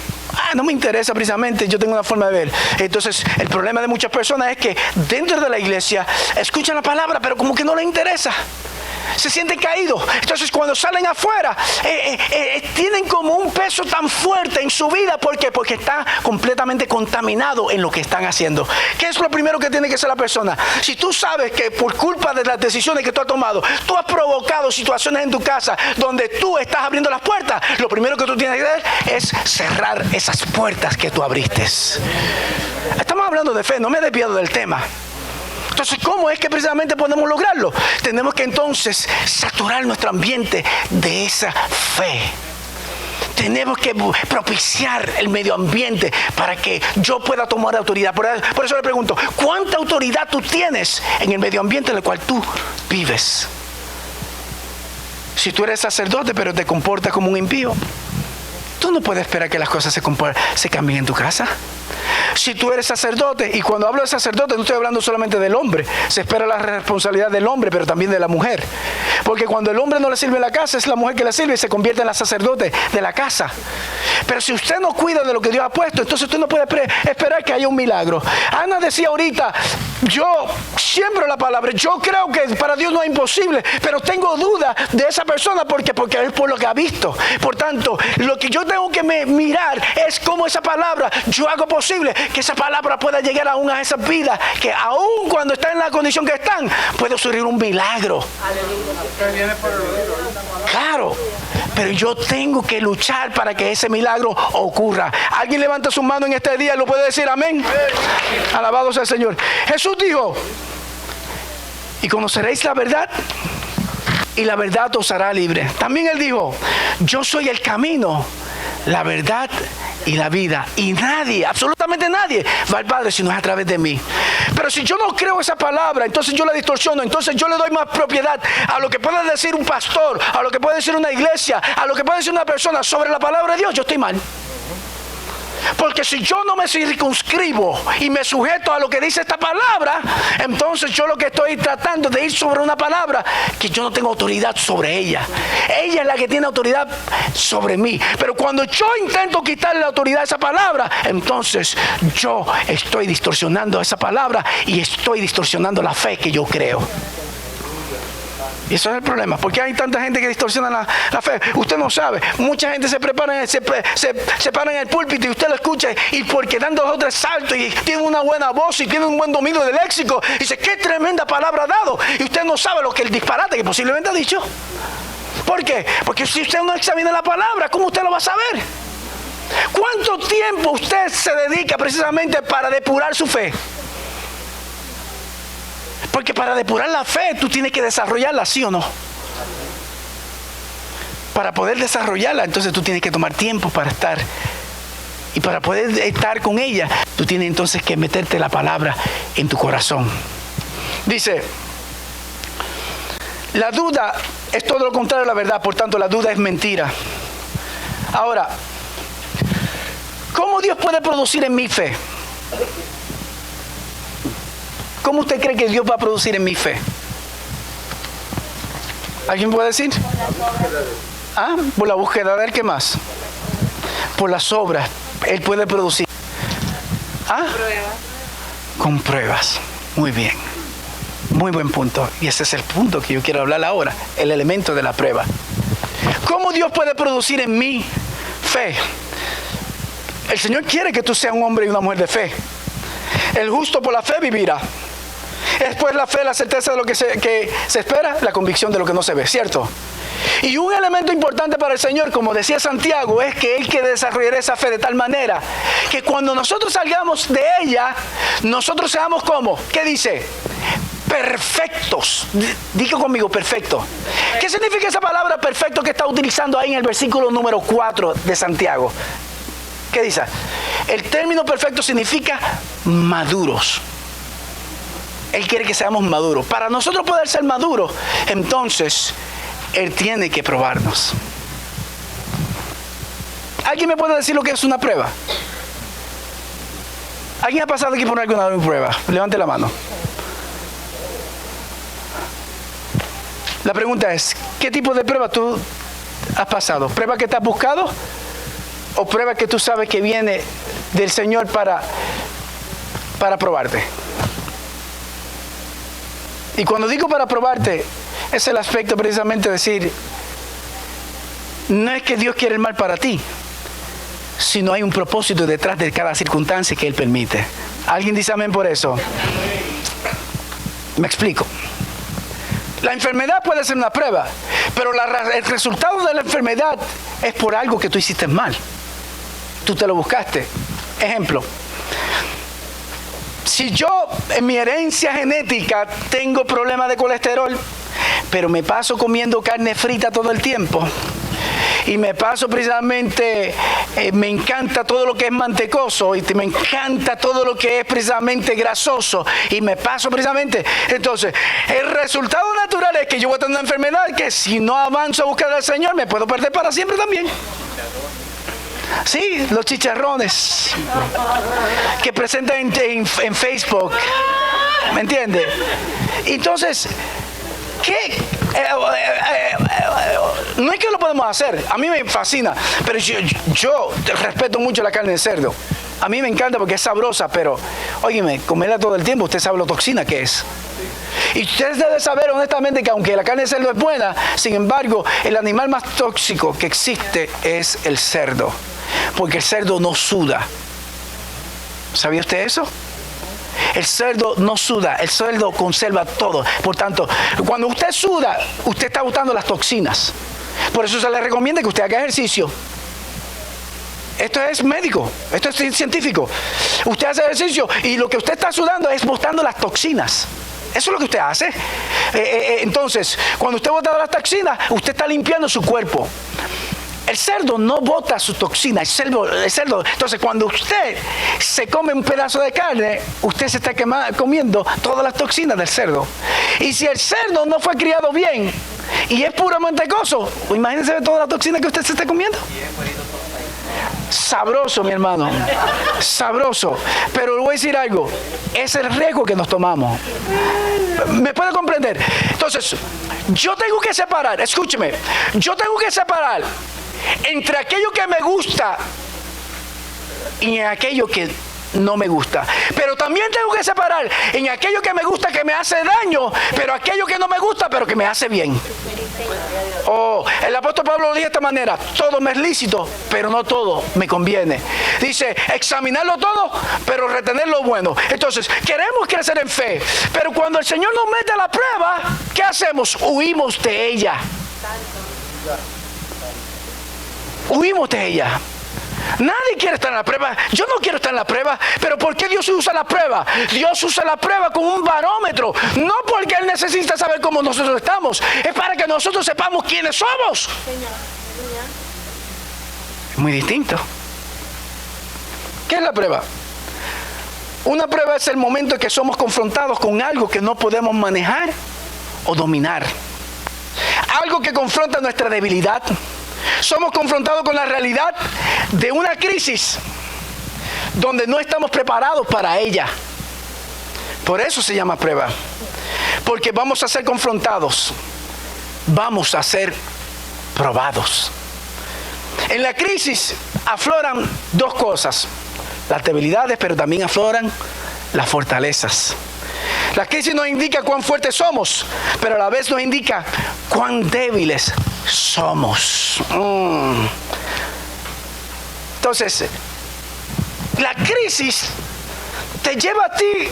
No me interesa precisamente, yo tengo una forma de ver. Entonces, el problema de muchas personas es que dentro de la iglesia escuchan la palabra, pero como que no les interesa. Se sienten caídos. Entonces, cuando salen afuera, tienen como un peso tan fuerte en su vida. ¿Por qué? Porque está completamente contaminado en lo que están haciendo. ¿Qué es lo primero que tiene que hacer la persona? Si tú sabes que por culpa de las decisiones que tú has tomado, tú has provocado situaciones en tu casa donde tú estás abriendo las puertas, lo primero que tú tienes que hacer es cerrar esas puertas que tú abriste. Estamos hablando de fe, no me he desviado del tema. Entonces, ¿cómo es que precisamente podemos lograrlo? Tenemos que entonces saturar nuestro ambiente de esa fe. Tenemos que propiciar el medio ambiente para que yo pueda tomar autoridad. Por eso le pregunto, ¿cuánta autoridad tú tienes en el medio ambiente en el cual tú vives? Si tú eres sacerdote pero te comportas como un impío, tú no puedes esperar que las cosas se cambien en tu casa. Si tú eres sacerdote, y cuando hablo de sacerdote no estoy hablando solamente del hombre, se espera la responsabilidad del hombre, pero también de la mujer. Porque cuando el hombre no le sirve en la casa, es la mujer que le sirve y se convierte en la sacerdote de la casa. Pero si usted no cuida de lo que Dios ha puesto, entonces usted no puede esperar que haya un milagro. Ana decía ahorita, yo siembro la palabra, yo creo que para Dios no es imposible, pero tengo duda de esa persona porque es por lo que ha visto. Por tanto, lo que yo tengo que mirar es cómo esa palabra, yo hago posible que esa palabra pueda llegar aún a esas vidas, que aún cuando están en la condición que están, puede ocurrir un milagro. Claro, pero yo tengo que luchar para que ese milagro ocurra. ¿Alguien levanta su mano en este día y lo puede decir amén? Alabado sea el Señor. Jesús dijo, y conoceréis la verdad, y la verdad os hará libre. También Él dijo, yo soy el camino, la verdad y la vida, y nadie, absolutamente nadie va al Padre si no es a través de mí. Pero si yo no creo esa palabra, entonces yo la distorsiono, entonces yo le doy más propiedad a lo que pueda decir un pastor, a lo que puede decir una iglesia, a lo que puede decir una persona sobre la palabra de Dios. Yo estoy mal. Porque si yo no me circunscribo y me sujeto a lo que dice esta palabra, entonces yo lo que estoy tratando de ir sobre una palabra que yo no tengo autoridad sobre ella. Ella es la que tiene autoridad sobre mí. Pero cuando yo intento quitarle la autoridad a esa palabra, entonces yo estoy distorsionando esa palabra y estoy distorsionando la fe que yo creo. Y eso es el problema. ¿Por qué hay tanta gente que distorsiona la fe? Usted no sabe. Mucha gente se para en el púlpito y usted lo escucha, y porque dan 2 o 3 saltos y tiene una buena voz y tiene un buen dominio del léxico, y dice, qué tremenda palabra ha dado. Y usted no sabe lo que el disparate que posiblemente ha dicho. ¿Por qué? Porque si usted no examina la palabra, ¿cómo usted lo va a saber? ¿Cuánto tiempo usted se dedica precisamente para depurar su fe? Porque para depurar la fe tú tienes que desarrollarla, ¿sí o no? Para poder desarrollarla, entonces tú tienes que tomar tiempo para estar. Y para poder estar con ella, tú tienes entonces que meterte la palabra en tu corazón. Dice, la duda es todo lo contrario a la verdad, por tanto la duda es mentira. Ahora, ¿cómo Dios puede producir en mi fe? ¿Cómo usted cree que Dios va a producir en mi fe? ¿Alguien puede decir? ¿Ah? Por la búsqueda de Él, ¿qué más? Por las obras, Él puede producir. ¿Ah? Con pruebas. Muy bien. Muy buen punto. Y ese es el punto que yo quiero hablar ahora. El elemento de la prueba. ¿Cómo Dios puede producir en mí fe? El Señor quiere que tú seas un hombre y una mujer de fe. El justo por la fe vivirá. Después la fe, la certeza de lo que se espera, la convicción de lo que no se ve, ¿cierto? Y un elemento importante para el Señor, como decía Santiago, es que Él quiere desarrollar esa fe de tal manera que cuando nosotros salgamos de ella, nosotros seamos como, ¿qué dice? Perfectos. Diga conmigo, perfecto. ¿Qué significa esa palabra perfecto que está utilizando ahí en el versículo número 4 de Santiago? ¿Qué dice? El término perfecto significa maduros. Él quiere que seamos maduros. Para nosotros poder ser maduros, entonces Él tiene que probarnos. ¿Alguien me puede decir lo que es una prueba? ¿Alguien ha pasado aquí por alguna prueba? Levante la mano. La pregunta es, ¿qué tipo de prueba tú has pasado? ¿Prueba que te has buscado? ¿O prueba que tú sabes que viene del Señor para probarte? Y cuando digo para probarte, es el aspecto precisamente de decir, no es que Dios quiere el mal para ti, sino hay un propósito detrás de cada circunstancia que Él permite. ¿Alguien dice amén por eso? Me explico. La enfermedad puede ser una prueba, pero el resultado de la enfermedad es por algo que tú hiciste mal. Tú te lo buscaste. Ejemplo. Si yo en mi herencia genética tengo problemas de colesterol, pero me paso comiendo carne frita todo el tiempo, y me paso precisamente, me encanta todo lo que es mantecoso, y me encanta todo lo que es precisamente grasoso, y me paso precisamente, entonces el resultado natural es que yo voy a tener una enfermedad que si no avanzo a buscar al Señor me puedo perder para siempre también. Sí, los chicharrones que presentan en Facebook, ¿me entiende? Entonces, ¿qué? No es que lo podemos hacer, a mí me fascina, pero yo respeto mucho la carne de cerdo. A mí me encanta porque es sabrosa, pero, óyeme, comerla todo el tiempo, usted sabe lo toxina que es. Y usted debe saber honestamente que aunque la carne de cerdo es buena, sin embargo, el animal más tóxico que existe es el cerdo. Porque el cerdo no suda. ¿Sabía usted eso? El cerdo no suda, el cerdo conserva todo. Por tanto, cuando usted suda, usted está botando las toxinas. Por eso se le recomienda que usted haga ejercicio. Esto es médico, esto es científico. Usted hace ejercicio y lo que usted está sudando es botando las toxinas. Eso es lo que usted hace. Entonces, cuando usted bota las toxinas, usted está limpiando su cuerpo. El cerdo no bota su toxina, el cerdo. Entonces, cuando usted se come un pedazo de carne, usted se está comiendo todas las toxinas del cerdo. Y si el cerdo no fue criado bien y es puro mantecoso, imagínense toda la toxina que usted se está comiendo. Sabroso, mi hermano, sabroso. Pero le voy a decir algo, es el riesgo que nos tomamos. ¿Me puede comprender? Entonces, yo tengo que separar, escúcheme, yo tengo que separar entre aquello que me gusta y aquello que no me gusta. Pero también tengo que separar en aquello que me gusta que me hace daño, pero aquello que no me gusta pero que me hace bien. Oh, el apóstol Pablo lo dice de esta manera: todo me es lícito, pero no todo me conviene. Dice, examinarlo todo, pero retener lo bueno. Entonces, queremos crecer en fe, pero cuando el Señor nos mete a la prueba, ¿qué hacemos? Huimos de ella. Huimos de ella. Nadie quiere estar en la prueba. Yo no quiero estar en la prueba. Pero ¿por qué Dios usa la prueba? Dios usa la prueba como un barómetro. No porque Él necesita saber cómo nosotros estamos. Es para que nosotros sepamos quiénes somos. Es muy distinto. ¿Qué es la prueba? Una prueba es el momento en que somos confrontados con algo que no podemos manejar o dominar. Algo que confronta nuestra debilidad. Somos confrontados con la realidad de una crisis donde no estamos preparados para ella. Por eso se llama prueba. Porque vamos a ser confrontados. Vamos a ser probados. En la crisis afloran dos cosas. Las debilidades, pero también afloran las fortalezas. La crisis nos indica cuán fuertes somos, pero a la vez nos indica cuán débiles somos. Entonces, la crisis te lleva a ti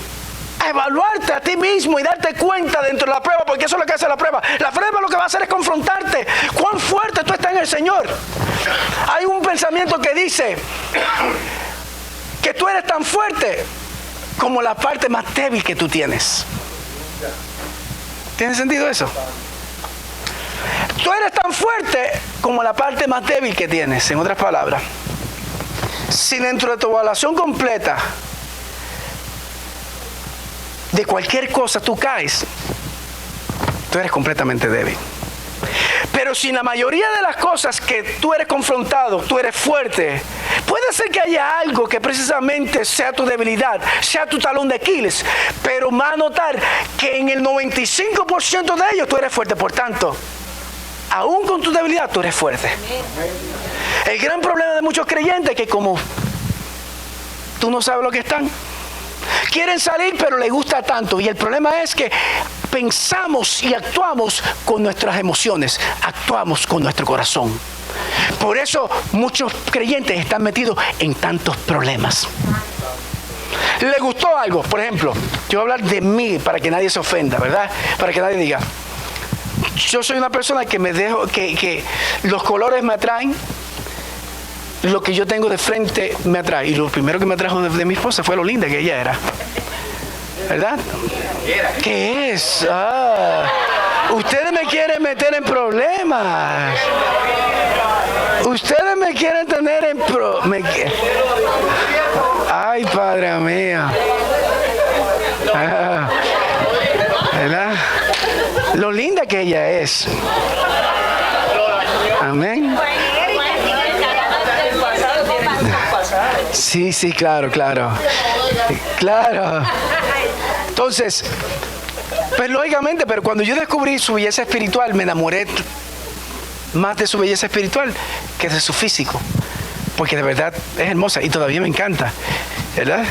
a evaluarte a ti mismo y darte cuenta dentro de la prueba, porque eso es lo que hace la prueba. La prueba lo que va a hacer es confrontarte. Cuán fuerte tú estás en el Señor. Hay un pensamiento que dice que tú eres tan fuerte como la parte más débil que tú tienes. ¿Tiene sentido eso? Tú eres tan fuerte como la parte más débil que tienes. En otras palabras, si dentro de tu evaluación completa de cualquier cosa tú caes, tú eres completamente débil. Pero si en la mayoría de las cosas que tú eres confrontado, tú eres fuerte, puede ser que haya algo que precisamente sea tu debilidad, sea tu talón de Aquiles, pero va a notar que en el 95% de ellos tú eres fuerte. Por tanto, aún con tu debilidad tú eres fuerte. El gran problema de muchos creyentes es que como tú no sabes lo que están, quieren salir pero les gusta tanto, y el problema es que pensamos y actuamos con nuestras emociones, actuamos con nuestro corazón. Por eso muchos creyentes están metidos en tantos problemas. ¿Les gustó algo? Por ejemplo, yo voy a hablar de mí para que nadie se ofenda, ¿verdad? Para que nadie diga, yo soy una persona que me dejo, que los colores me atraen, lo que yo tengo de frente me atrae. Y lo primero que me atrajo de mi esposa fue lo linda que ella era, ¿verdad? ¿Qué es? Ustedes me quieren meter en problemas. Ustedes me quieren tener en Ay, Padre mío. ¿Verdad? Lo linda que ella es. Amén. Sí, claro. Entonces, pues lógicamente, pero cuando yo descubrí su belleza espiritual, me enamoré más de su belleza espiritual que de su físico, porque de verdad es hermosa y todavía me encanta, ¿verdad?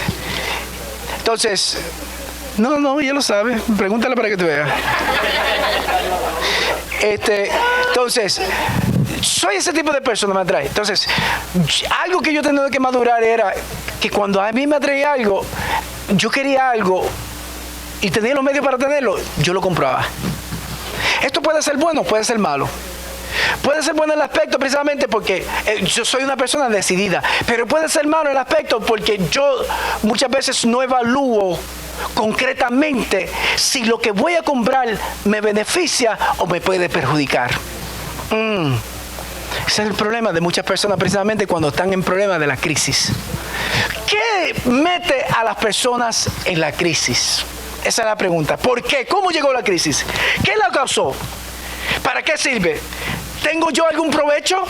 Entonces, no, ella lo sabe, pregúntale para que tú veas. Entonces, soy ese tipo de persona, me atrae. Entonces, algo que yo tenía que madurar era que cuando a mí me atraía algo, yo quería algo y tenía los medios para tenerlo, yo lo compraba. Esto puede ser bueno, puede ser malo. Puede ser bueno en el aspecto precisamente porque yo soy una persona decidida, pero puede ser malo en el aspecto porque yo muchas veces no evalúo concretamente si lo que voy a comprar me beneficia o me puede perjudicar. Ese es el problema de muchas personas precisamente cuando están en problemas de la crisis. ¿Qué mete a las personas en la crisis? Esa es la pregunta. ¿Por qué? ¿Cómo llegó la crisis? ¿Qué la causó? ¿Para qué sirve? ¿Tengo yo algún provecho?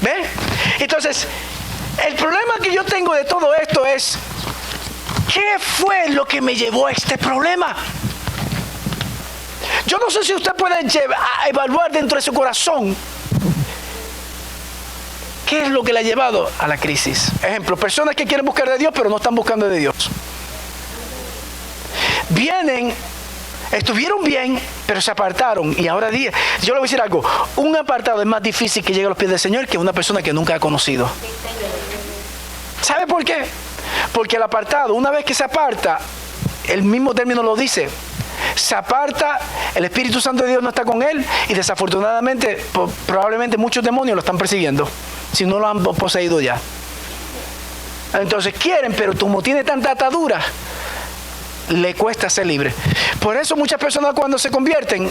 ¿Ve? Entonces, el problema que yo tengo de todo esto es, ¿qué fue lo que me llevó a este problema? Yo no sé si usted puede evaluar dentro de su corazón qué es lo que le ha llevado a la crisis. Ejemplo, personas que quieren buscar de Dios pero no están buscando de Dios. Estuvieron bien, pero se apartaron y ahora yo le voy a decir algo, un apartado es más difícil que llegue a los pies del Señor que una persona que nunca ha conocido. ¿Sabe por qué? Porque el apartado, una vez que se aparta, el mismo término lo dice, se aparta, el Espíritu Santo de Dios no está con él y desafortunadamente probablemente muchos demonios lo están persiguiendo, si no lo han poseído ya. Entonces quieren, pero como tiene tanta atadura, le cuesta ser libre. Por eso muchas personas cuando se convierten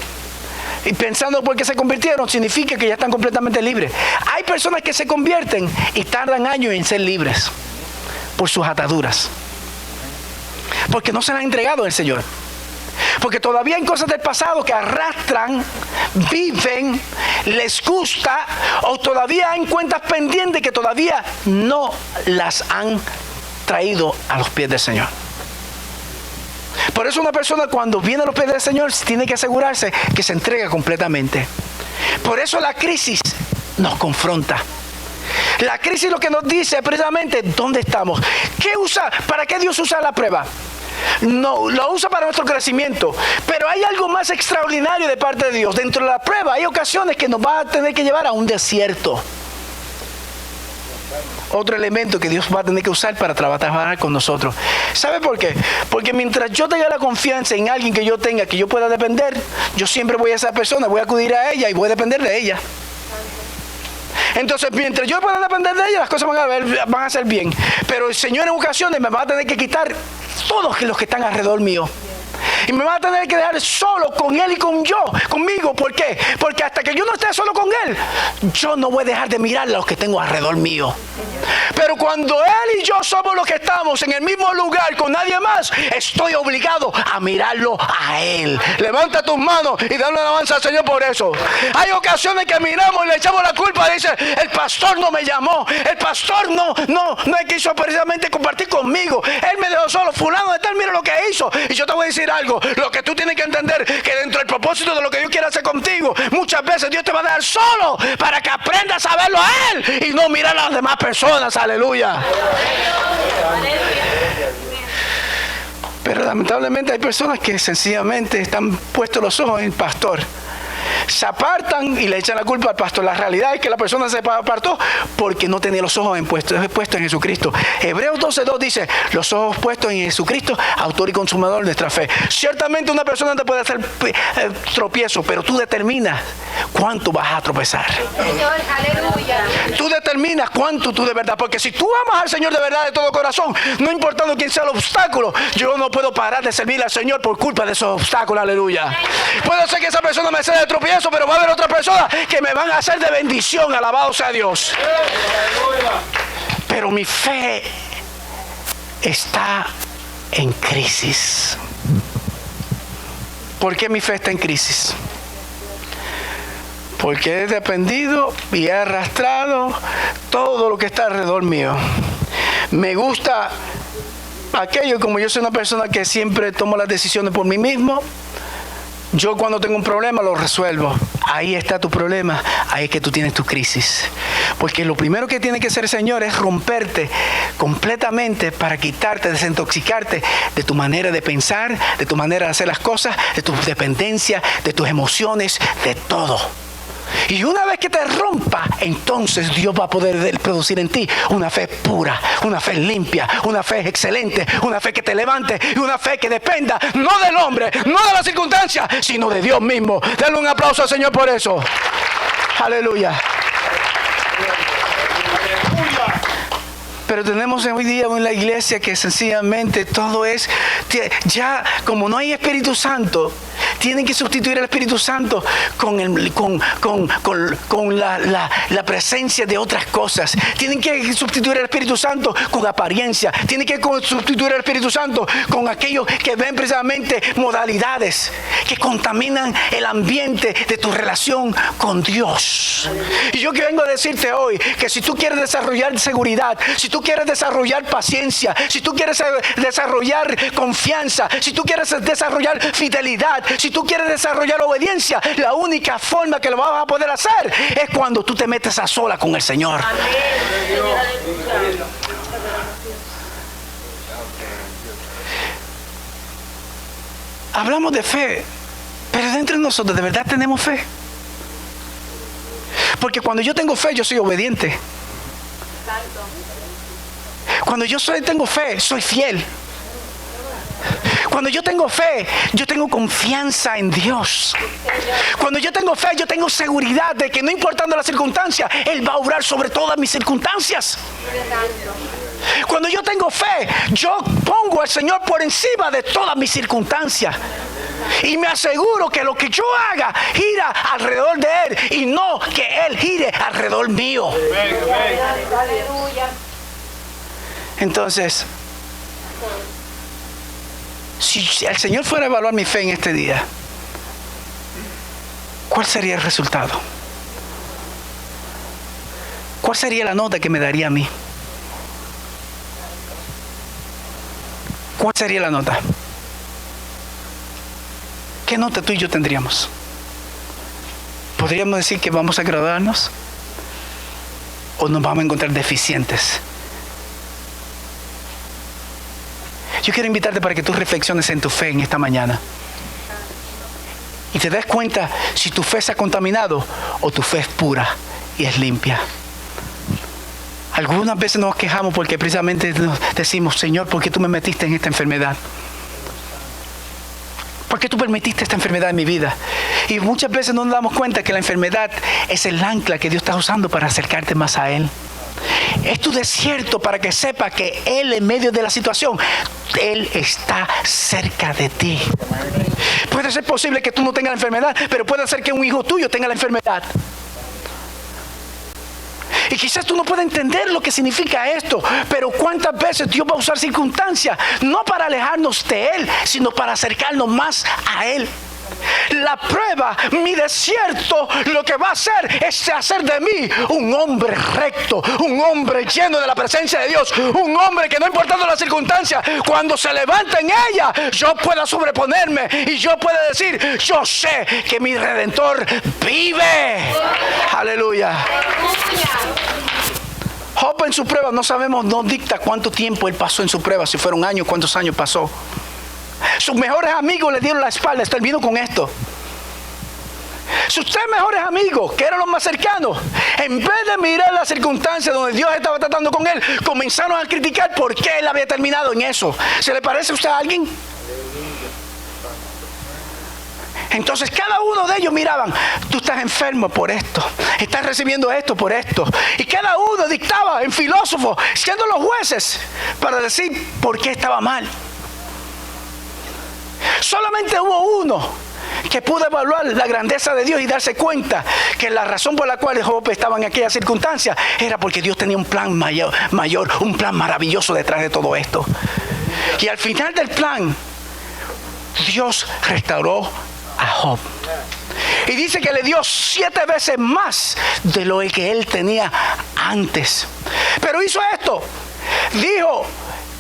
y pensando por qué se convirtieron, significa que ya están completamente libres. Hay personas que se convierten y tardan años en ser libres por sus ataduras, porque no se las han entregado al Señor, porque todavía hay cosas del pasado que arrastran, viven, les gusta, o todavía hay cuentas pendientes que todavía no las han traído a los pies del Señor. Por eso una persona cuando viene a los pies del Señor tiene que asegurarse que se entrega completamente. Por eso la crisis nos confronta. La crisis lo que nos dice precisamente dónde estamos. ¿Para qué Dios usa la prueba? No, lo usa para nuestro crecimiento. Pero hay algo más extraordinario de parte de Dios. Dentro de la prueba hay ocasiones que nos va a tener que llevar a un desierto. Otro elemento que Dios va a tener que usar para trabajar con nosotros. ¿Sabe por qué? Porque mientras yo tenga la confianza en alguien que yo tenga, que yo pueda depender, yo siempre voy a esa persona, voy a acudir a ella y voy a depender de ella. Entonces, mientras yo pueda depender de ella, las cosas van a ser bien. Pero el Señor en ocasiones me va a tener que quitar todos los que están alrededor mío. Y me va a tener que dejar solo con Él y conmigo. ¿Por qué? Porque hasta que yo no esté solo con Él, yo no voy a dejar de mirar a los que tengo alrededor mío. Pero cuando Él y yo somos los que estamos en el mismo lugar con nadie más, estoy obligado a mirarlo a Él. Levanta tus manos y dale alabanza al Señor por eso. Hay ocasiones que miramos y le echamos la culpa. Dice, el pastor no me llamó, el pastor no quiso precisamente compartir conmigo, él me dejó solo, fulano de tal, mira lo que hizo. Y yo te voy a decir algo, lo que tú tienes que entender, que dentro del propósito de lo que Dios quiere hacer contigo, muchas veces Dios te va a dejar solo para que aprendas a verlo a Él y no mirar a las demás personas. Aleluya. Pero lamentablemente hay personas que sencillamente están puestos los ojos en el pastor. Se apartan y le echan la culpa al pastor. La realidad es que la persona se apartó porque no tenía los ojos puestos en Jesucristo. Hebreos 12:2 dice, los ojos puestos en Jesucristo, autor y consumador de nuestra fe. Ciertamente una persona te puede hacer tropiezo, pero tú determinas cuánto vas a tropezar. Señor, aleluya. Tú determinas cuánto tú de verdad, porque si tú amas al Señor de verdad de todo corazón, no importando quién sea el obstáculo, yo no puedo parar de servir al Señor por culpa de esos obstáculos. Aleluya. Puede ser que esa persona me sea de tropiezo, pero va a haber otras personas que me van a hacer de bendición. Alabado sea Dios. Pero mi fe está en crisis. ¿Por qué mi fe está en crisis? Porque he dependido y he arrastrado todo lo que está alrededor mío. Me gusta aquello, como yo soy una persona que siempre tomo las decisiones por mí mismo. Yo cuando tengo un problema lo resuelvo. Ahí está tu problema, ahí es que tú tienes tu crisis. Porque lo primero que tiene que hacer el Señor es romperte completamente para quitarte, desintoxicarte de tu manera de pensar, de tu manera de hacer las cosas, de tus dependencias, de tus emociones, de todo. Y una vez que te rompa, entonces Dios va a poder producir en ti una fe pura, una fe limpia, una fe excelente, una fe que te levante y una fe que dependa no del hombre, no de las circunstancias, sino de Dios mismo. Denle un aplauso al Señor por eso. Aleluya. Pero tenemos hoy día en la iglesia que sencillamente todo es, ya como no hay Espíritu Santo, tienen que sustituir al Espíritu Santo con la presencia de otras cosas. Tienen que sustituir al Espíritu Santo con apariencia. Tienen que sustituir al Espíritu Santo con aquellos que ven precisamente modalidades que contaminan el ambiente de tu relación con Dios. Y yo que vengo a decirte hoy que si tú quieres desarrollar seguridad, si tú quieres desarrollar paciencia, si tú quieres desarrollar confianza, si tú quieres desarrollar fidelidad, si tú quieres desarrollar obediencia, la única forma que lo vas a poder hacer es cuando tú te metes a sola con el Señor. Hablamos de fe, pero dentro de nosotros, ¿de verdad tenemos fe? Porque cuando yo tengo fe, yo soy obediente. Cuando yo tengo fe, soy fiel. Cuando yo tengo fe, yo tengo confianza en Dios. Cuando yo tengo fe, yo tengo seguridad de que no importando la circunstancia, Él va a obrar sobre todas mis circunstancias. Cuando yo tengo fe, yo pongo al Señor por encima de todas mis circunstancias. Y me aseguro que lo que yo haga gira alrededor de Él y no que Él gire alrededor mío. Entonces, si el Señor fuera a evaluar mi fe en este día, ¿cuál sería el resultado? ¿Cuál sería la nota que me daría a mí? ¿Cuál sería la nota? ¿Qué nota tú y yo tendríamos? ¿Podríamos decir que vamos a graduarnos? ¿O nos vamos a encontrar deficientes? Yo quiero invitarte para que tú reflexiones en tu fe en esta mañana. Y te des cuenta si tu fe se ha contaminado o tu fe es pura y es limpia. Algunas veces nos quejamos porque precisamente nos decimos, Señor, ¿por qué tú me metiste en esta enfermedad? ¿Por qué tú permitiste esta enfermedad en mi vida? Y muchas veces no nos damos cuenta que la enfermedad es el ancla que Dios está usando para acercarte más a Él. Es tu desierto para que sepa que Él en medio de la situación, Él está cerca de ti. Puede ser posible que tú no tengas la enfermedad, pero puede ser que un hijo tuyo tenga la enfermedad. Y quizás tú no puedas entender lo que significa esto, pero cuántas veces Dios va a usar circunstancias, no para alejarnos de Él, sino para acercarnos más a Él. La prueba, mi desierto, lo que va a hacer es hacer de mí un hombre recto, un hombre lleno de la presencia de Dios, un hombre que no importando las circunstancias, cuando se levanta en ella, yo pueda sobreponerme y yo pueda decir, yo sé que mi Redentor vive. Aleluya. Job en su prueba, no sabemos, no dicta cuánto tiempo él pasó en su prueba, si fueron años, cuántos años pasó. Sus mejores amigos le dieron la espalda. Termino con esto. Sus tres mejores amigos, que eran los más cercanos, en vez de mirar las circunstancias donde Dios estaba tratando con él, comenzaron a criticar por qué él había terminado en eso. ¿Se le parece a usted a alguien? Entonces cada uno de ellos miraban, tú estás enfermo por esto, estás recibiendo esto por esto. Y cada uno dictaba en filósofo, siendo los jueces, para decir por qué estaba mal. Solamente hubo uno que pudo evaluar la grandeza de Dios y darse cuenta que la razón por la cual Job estaba en aquella circunstancia era porque Dios tenía un plan mayor, un plan maravilloso detrás de todo esto. Y al final del plan, Dios restauró a Job. Y dice que le dio 7 veces más de lo que él tenía antes. Pero hizo esto. Dijo,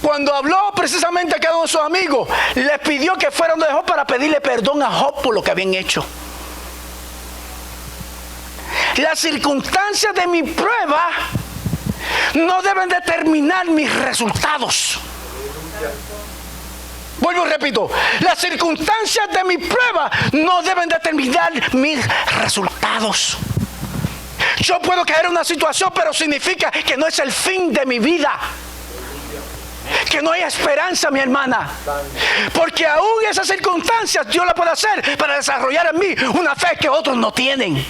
cuando habló precisamente a cada uno de sus amigos, les pidió que fueran de Job para pedirle perdón a Job por lo que habían hecho. Las circunstancias de mi prueba no deben determinar mis resultados. Vuelvo y repito, las circunstancias de mi prueba no deben determinar mis resultados. Yo puedo caer en una situación, pero significa que no es el fin de mi vida. Que no hay esperanza, mi hermana. Porque aún esas circunstancias Dios la puede hacer para desarrollar en mí una fe que otros no tienen.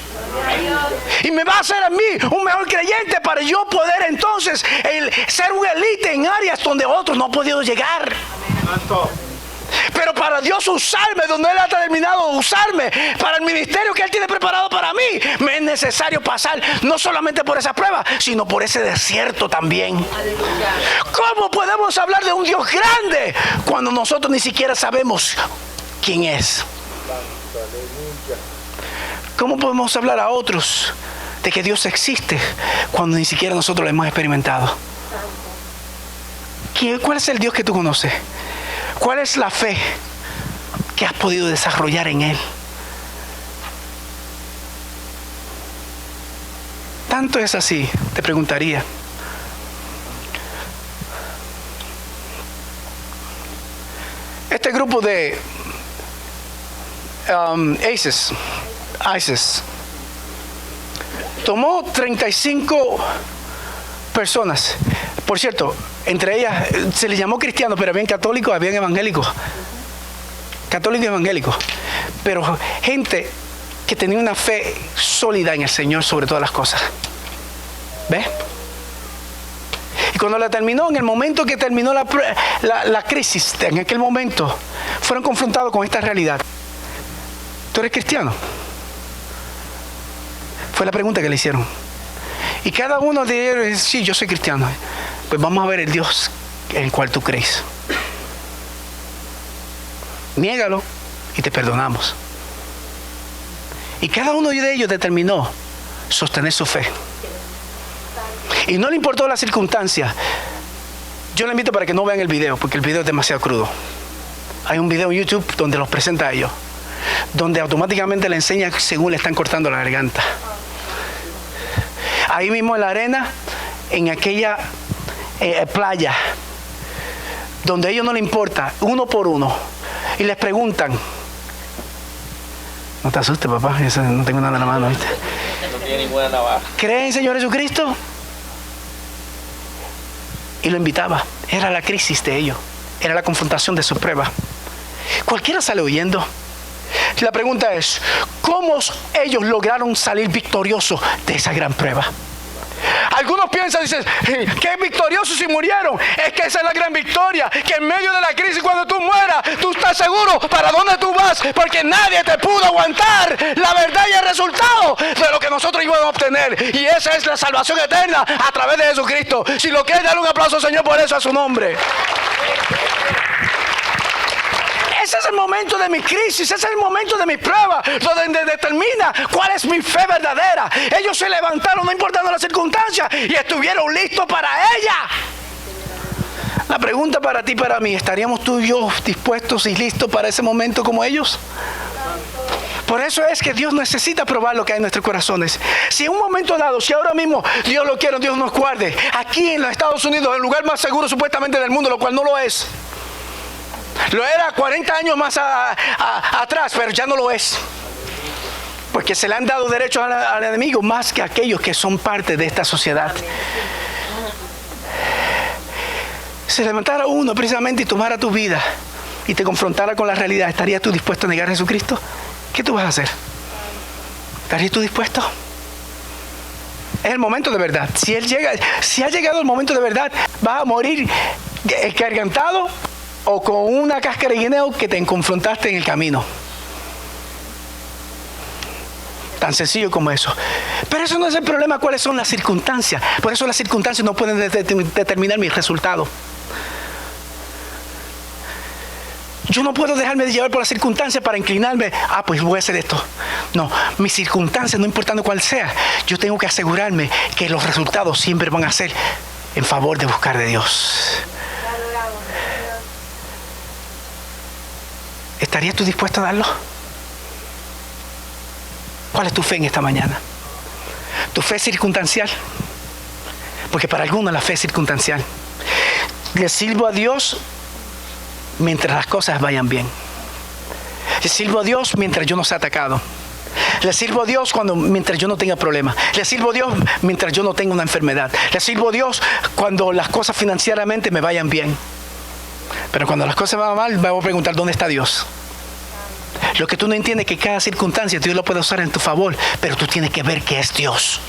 Y me va a hacer a mí un mejor creyente para yo poder entonces ser un élite en áreas donde otros no han podido llegar. Pero para Dios usarme donde Él ha terminado de usarme, para el ministerio que Él tiene preparado para mí, me es necesario pasar no solamente por esa prueba, sino por ese desierto también. Aleluya. ¿Cómo podemos hablar de un Dios grande cuando nosotros ni siquiera sabemos quién es? ¿Cómo podemos hablar a otros de que Dios existe cuando ni siquiera nosotros lo hemos experimentado? ¿Cuál es el Dios que tú conoces? ¿Cuál es la fe que has podido desarrollar en Él? Tanto es así, te preguntaría. Este grupo de ISIS tomó 35 personas. Por cierto, entre ellas se les llamó cristianos, pero habían católicos, habían evangélicos. católicos y evangélicos, pero gente que tenía una fe sólida en el Señor sobre todas las cosas. ¿Ves? Y cuando la terminó, en el momento que terminó la crisis, en aquel momento, fueron confrontados con esta realidad. ¿Tú eres cristiano? Fue la pregunta que le hicieron. Y cada uno de ellos, sí, yo soy cristiano. Pues vamos a ver el Dios en el cual tú crees. Niégalo y te perdonamos. Y cada uno de ellos determinó sostener su fe. Y no le importó la circunstancia. Yo le invito para que no vean el video, porque el video es demasiado crudo. Hay un video en YouTube donde los presenta a ellos, donde automáticamente le enseña según le están cortando la garganta. Ahí mismo en la arena, en aquella playa, donde a ellos no les importa, uno por uno, y les preguntan. No te asustes, papá, no tengo nada en la mano, ¿viste? No tiene ninguna navaja. ¿Creen en el Señor Jesucristo? Y lo invitaba. Era la crisis de ellos. Era la confrontación de su prueba. Cualquiera sale huyendo. La pregunta es, ¿cómo ellos lograron salir victoriosos de esa gran prueba? Algunos piensan, dicen, ¿qué victoriosos si murieron? Es que esa es la gran victoria, que en medio de la crisis, cuando tú mueras, tú estás seguro para dónde tú vas, porque nadie te pudo aguantar la verdad y el resultado de lo que nosotros íbamos a obtener. Y esa es la salvación eterna a través de Jesucristo. Si lo quieres, dale un aplauso al Señor por eso, a su nombre. Ese es el momento de mi crisis, ese es el momento de mi prueba, donde determina cuál es mi fe verdadera. Ellos se levantaron no importando las circunstancias y estuvieron listos para ella. La pregunta para ti y para mí, ¿estaríamos tú y yo dispuestos y listos para ese momento como ellos? Por eso es que Dios necesita probar lo que hay en nuestros corazones. Si en un momento dado, si ahora mismo Dios lo quiere, Dios nos guarde, aquí en los Estados Unidos, el lugar más seguro supuestamente del mundo, lo cual no lo es. Lo era 40 años más atrás, pero ya no lo es. Porque se le han dado derechos al enemigo más que a aquellos que son parte de esta sociedad. Si levantara uno precisamente y tomara tu vida y te confrontara con la realidad, ¿estarías tú dispuesto a negar a Jesucristo? ¿Qué tú vas a hacer? ¿Estarías tú dispuesto? Es el momento de verdad. Si ha llegado el momento de verdad, vas a morir escargantado o con una cáscara de guineo que te confrontaste en el camino. Tan sencillo como eso. Pero eso no es el problema. ¿Cuáles son las circunstancias? Por eso las circunstancias no pueden determinar mi resultado. Yo no puedo dejarme llevar por las circunstancias para inclinarme. Pues voy a hacer esto. No, mis circunstancias, no importando cuál sea, yo tengo que asegurarme que los resultados siempre van a ser en favor de buscar de Dios. ¿Estarías tú dispuesto a darlo? ¿Cuál es tu fe en esta mañana? ¿Tu fe es circunstancial? Porque para algunos la fe es circunstancial. Le sirvo a Dios mientras las cosas vayan bien. Le sirvo a Dios mientras yo no sea atacado. Le sirvo a Dios mientras yo no tenga problemas. Le sirvo a Dios mientras yo no tenga una enfermedad. Le sirvo a Dios cuando las cosas financieramente me vayan bien. Pero cuando las cosas van mal, vamos a preguntar, ¿dónde está Dios? Lo que tú no entiendes es que cada circunstancia Dios lo puede usar en tu favor, pero tú tienes que ver que es Dios.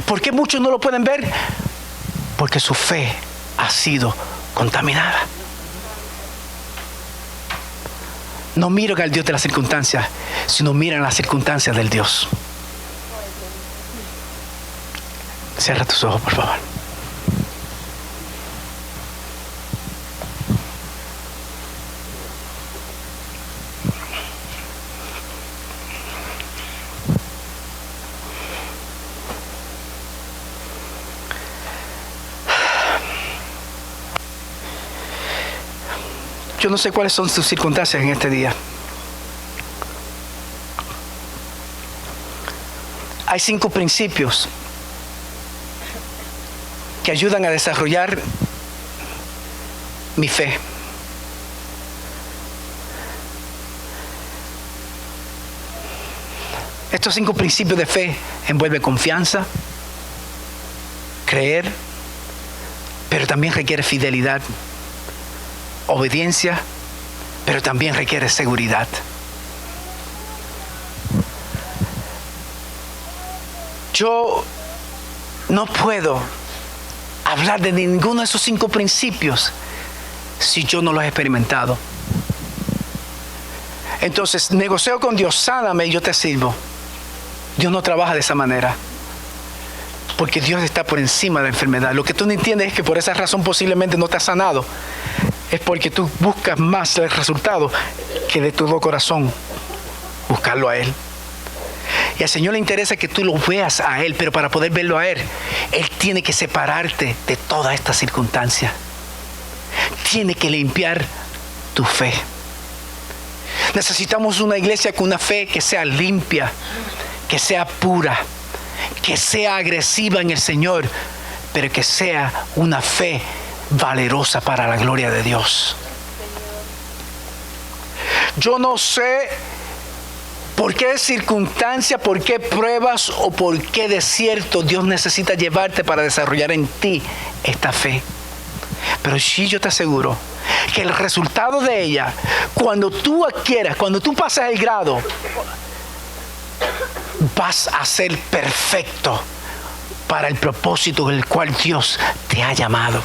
¿Por qué muchos no lo pueden ver? Porque su fe ha sido contaminada. No miran al Dios de las circunstancias, sino miran las circunstancias del Dios. Cierra tus ojos, por favor. Yo no sé cuáles son sus circunstancias en este día. Hay 5 principios que ayudan a desarrollar mi fe. Estos 5 principios de fe envuelven confianza, creer, pero también requiere fidelidad, obediencia, pero también requiere seguridad. Yo no puedo hablar de ninguno de esos 5 principios si yo no los he experimentado. Entonces, negocio con Dios, sáname y yo te sirvo. Dios no trabaja de esa manera, porque Dios está por encima de la enfermedad. Lo que tú no entiendes es que por esa razón posiblemente no te has sanado. Es porque tú buscas más el resultado que de todo corazón buscarlo a Él. Y al Señor le interesa que tú lo veas a Él, pero para poder verlo a Él, Él tiene que separarte de toda esta circunstancia. Tiene que limpiar tu fe. Necesitamos una iglesia con una fe que sea limpia, que sea pura, que sea agresiva en el Señor, pero que sea una fe valerosa para la gloria de Dios. Yo no sé por qué circunstancia, por qué pruebas o por qué desierto Dios necesita llevarte para desarrollar en ti esta fe. Pero sí, yo te aseguro que el resultado de ella, cuando tú adquieras, cuando tú pasas el grado, vas a ser perfecto para el propósito del cual Dios te ha llamado.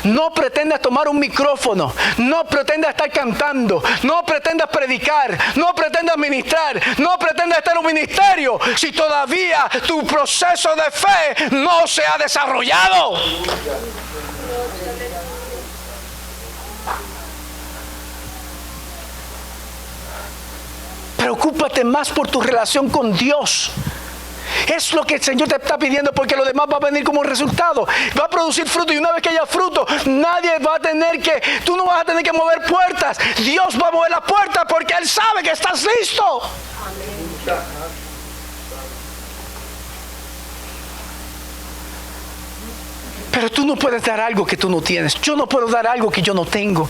No pretendas tomar un micrófono, no pretendas estar cantando, no pretendas predicar, no pretendas ministrar, no pretendas estar en un ministerio si todavía tu proceso de fe no se ha desarrollado. Preocúpate más por tu relación con Dios. Es lo que el Señor te está pidiendo, porque lo demás va a venir como resultado. Va a producir fruto, y una vez que haya fruto, tú no vas a tener que mover puertas. Dios va a mover la puerta porque Él sabe que estás listo. Pero tú no puedes dar algo que tú no tienes. Yo no puedo dar algo que yo no tengo.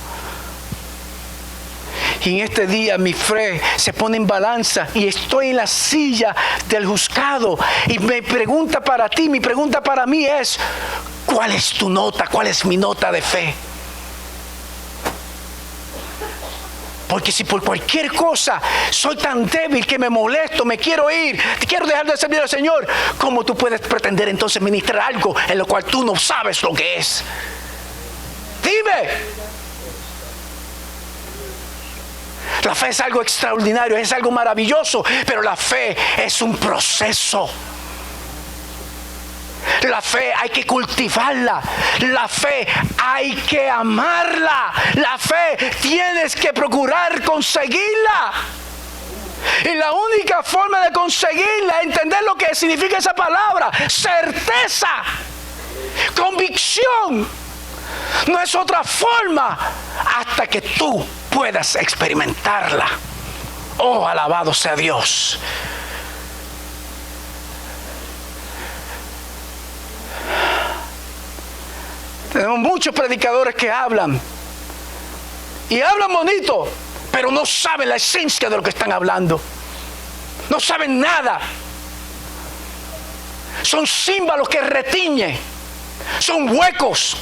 Y en este día mi fe se pone en balanza y estoy en la silla del juzgado. Y mi pregunta para ti, mi pregunta para mí es: ¿cuál es tu nota? ¿Cuál es mi nota de fe? Porque si por cualquier cosa soy tan débil que me molesto, me quiero ir, quiero dejar de servir al Señor, ¿cómo tú puedes pretender entonces ministrar algo en lo cual tú no sabes lo que es? Dime. La fe es algo extraordinario, es algo maravilloso, pero la fe es un proceso. La fe hay que cultivarla, la fe hay que amarla, la fe tienes que procurar conseguirla. Y la única forma de conseguirla, entender lo que significa esa palabra, certeza, convicción, no es otra forma hasta que tú puedas experimentarla. Oh, alabado sea Dios. Tenemos muchos predicadores que hablan y hablan bonito, pero no saben la esencia de lo que están hablando. No saben nada. Son címbalos que retiñen, son huecos,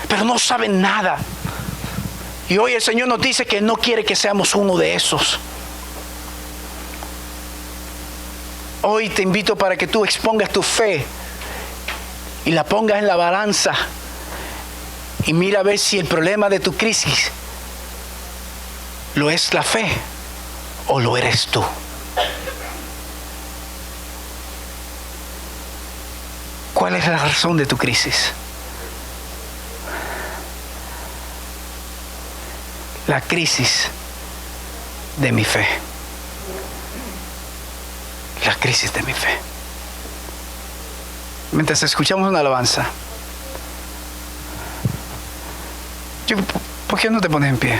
pero no saben nada. Y hoy el Señor nos dice que no quiere que seamos uno de esos. Hoy te invito para que tú expongas tu fe y la pongas en la balanza y mira a ver si el problema de tu crisis lo es la fe o lo eres tú. ¿Cuál es la razón de tu crisis? La crisis de mi fe. La crisis de mi fe. Mientras escuchamos una alabanza, ¿por qué no te pones en pie?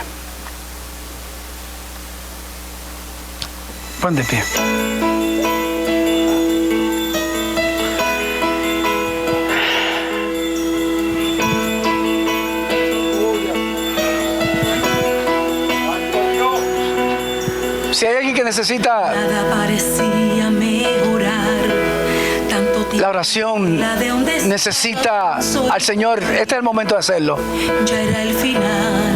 Pon de pie. Si hay alguien que necesita La oración necesita al Señor. Este es el momento de hacerlo. Ya era el final.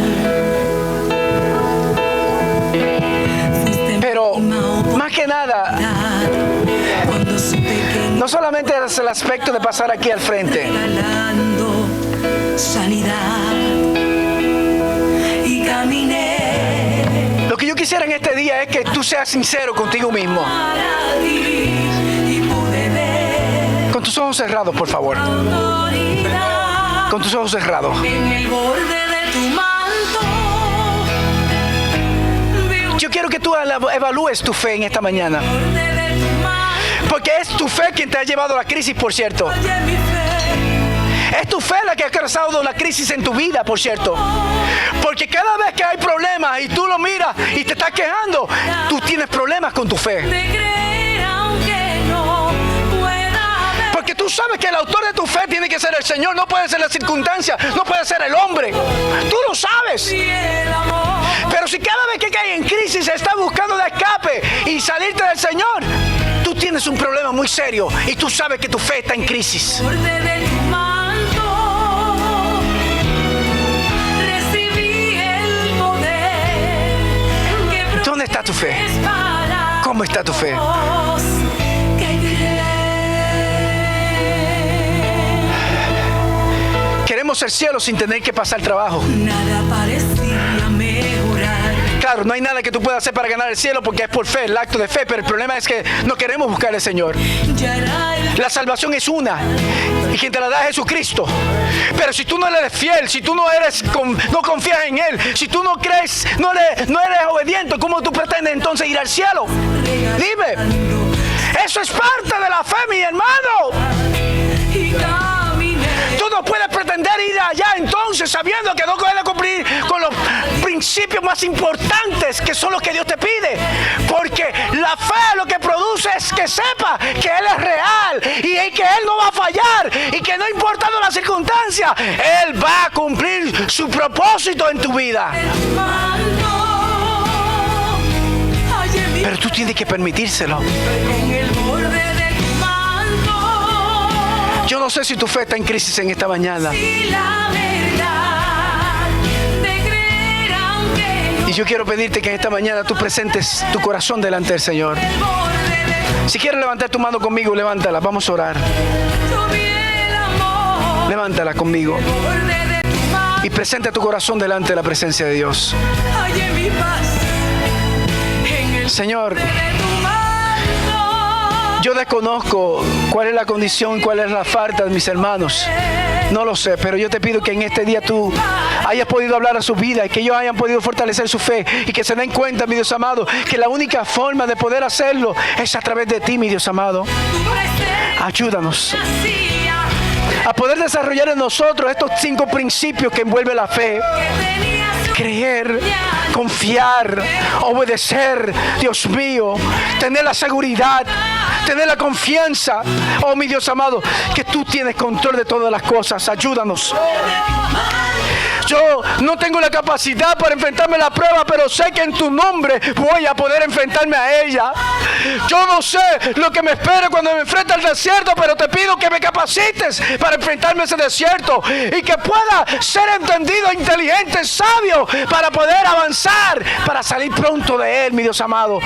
Pero más que nada, no solamente es el aspecto de pasar aquí al frente. Regalando sanidad y caminé Lo que yo quisiera en este día es que tú seas sincero contigo mismo. para ti y pude ver Con tus ojos cerrados, por favor. autoridad Con tus ojos cerrados. en el borde de tu manto. Vi un Yo quiero que tú evalúes tu fe en esta mañana. borde de tu manto. Porque es tu fe quien te ha llevado a la crisis, por cierto. Oye, mi fe, Es tu fe la que ha causado la crisis en tu vida, por cierto. Porque cada vez que hay problemas y tú lo miras y te estás quejando, tú tienes problemas con tu fe. de creer aunque no pueda ver. Porque tú sabes que el autor de tu fe tiene que ser el Señor, no puede ser la circunstancia, no puede ser el hombre. Tú lo sabes. Y el amor Pero si cada vez que cae en crisis estás buscando de escape y salirte del Señor, tú tienes un problema muy serio y tú sabes que tu fe está en crisis. borde de tu manto. Recibí el poder que ¿Dónde está tu fe? prometes para ¿Cómo está tu fe? los que creen. Queremos el cielo sin tener que pasar trabajo. Nada parecía mejorar. Claro, no hay nada que tú puedas hacer para ganar el cielo porque es por fe, el acto de fe, pero el problema es que no queremos buscar al Señor. Ya era el La salvación es una y quien te la da es Jesucristo. Pero si tú no le eres fiel, si tú no confías en Él, si tú no crees, no eres obediente, ¿cómo tú pretendes entonces ir al cielo? Dime, eso es parte de la fe, mi hermano. y caminé. Tú no puedes pretender ir allá entonces sabiendo que no puedes cumplir con los principios más importantes que son los que Dios te pide. Porque la fe lo que produce es que sepa que Él es real y que Él no va a fallar y que no importando la circunstancia, Él va a cumplir su propósito en tu vida. Pero tú tienes que permitírselo. En el borde de tu manto. Yo no sé si tu fe está en crisis en esta mañana. Y la verdad de creer aunque Y yo quiero pedirte que en esta mañana tú presentes tu corazón delante del Señor. el borde de Si quieres levantar tu mano conmigo, levántala. Vamos a orar. tu el amor. Levántala conmigo. Borde de tu manto. Y presenta tu corazón delante de la presencia de Dios. Hallé mi paz en el Señor, borde de tu manto. yo desconozco cuál es la condición, cuál es la falta de mis hermanos. No lo sé, pero yo te pido que en este día tú hayas podido hablar a su vida y que ellos hayan podido fortalecer su fe y que se den cuenta, mi Dios amado, que la única forma de poder hacerlo es a través de ti, mi Dios amado. Tu presencia Ayúdanos hacía a poder desarrollar en nosotros estos 5 principios que envuelve la fe. que tenías Creer, confiar, obedecer, Dios mío, tener la seguridad, tener la confianza, oh mi Dios amado, que tú tienes control de todas las cosas. Ayúdanos. Yo no tengo la capacidad para enfrentarme a la prueba, pero sé que en tu nombre voy a poder enfrentarme a ella. Yo no sé lo que me espera cuando me enfrente al desierto, pero te pido que me capacites para enfrentarme a ese desierto y que pueda ser entendido, inteligente, sabio, para poder avanzar, para salir pronto de él, mi Dios amado.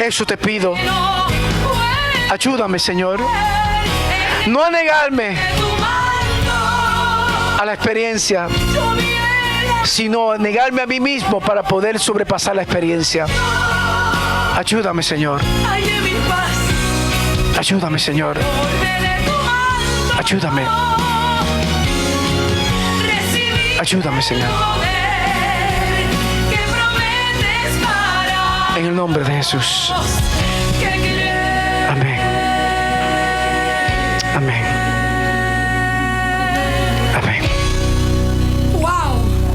Eso te pido. no puedes Ayúdame, Señor, no a negarme tu manto. a la experiencia, sino a negarme a mí mismo para poder sobrepasar la experiencia. Ayúdame, Señor. Hallé mi paz. Ayúdame, Señor. Borde de tu manto. Ayúdame. Recibí Ayúdame, Señor. poder que prometes para En el nombre de Jesús. los que creen. Amén. Amén. Amén. Wow,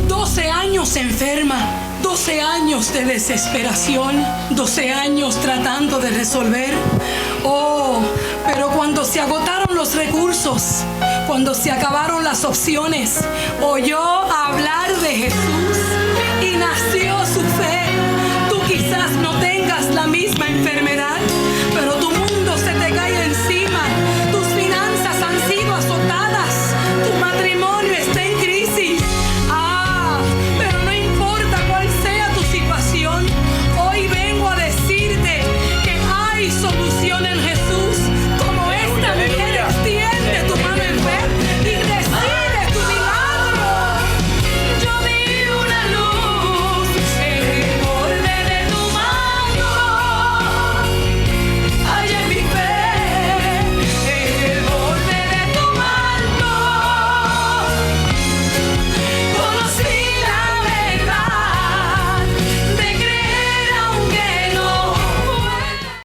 12 años enferma, 12 años de desesperación, 12 años tratando de resolver. Oh, pero cuando se agotaron los recursos, cuando se acabaron las opciones, oyó hablar de Jesús y nació su fe. Tú quizás no tengas la misma enfermedad,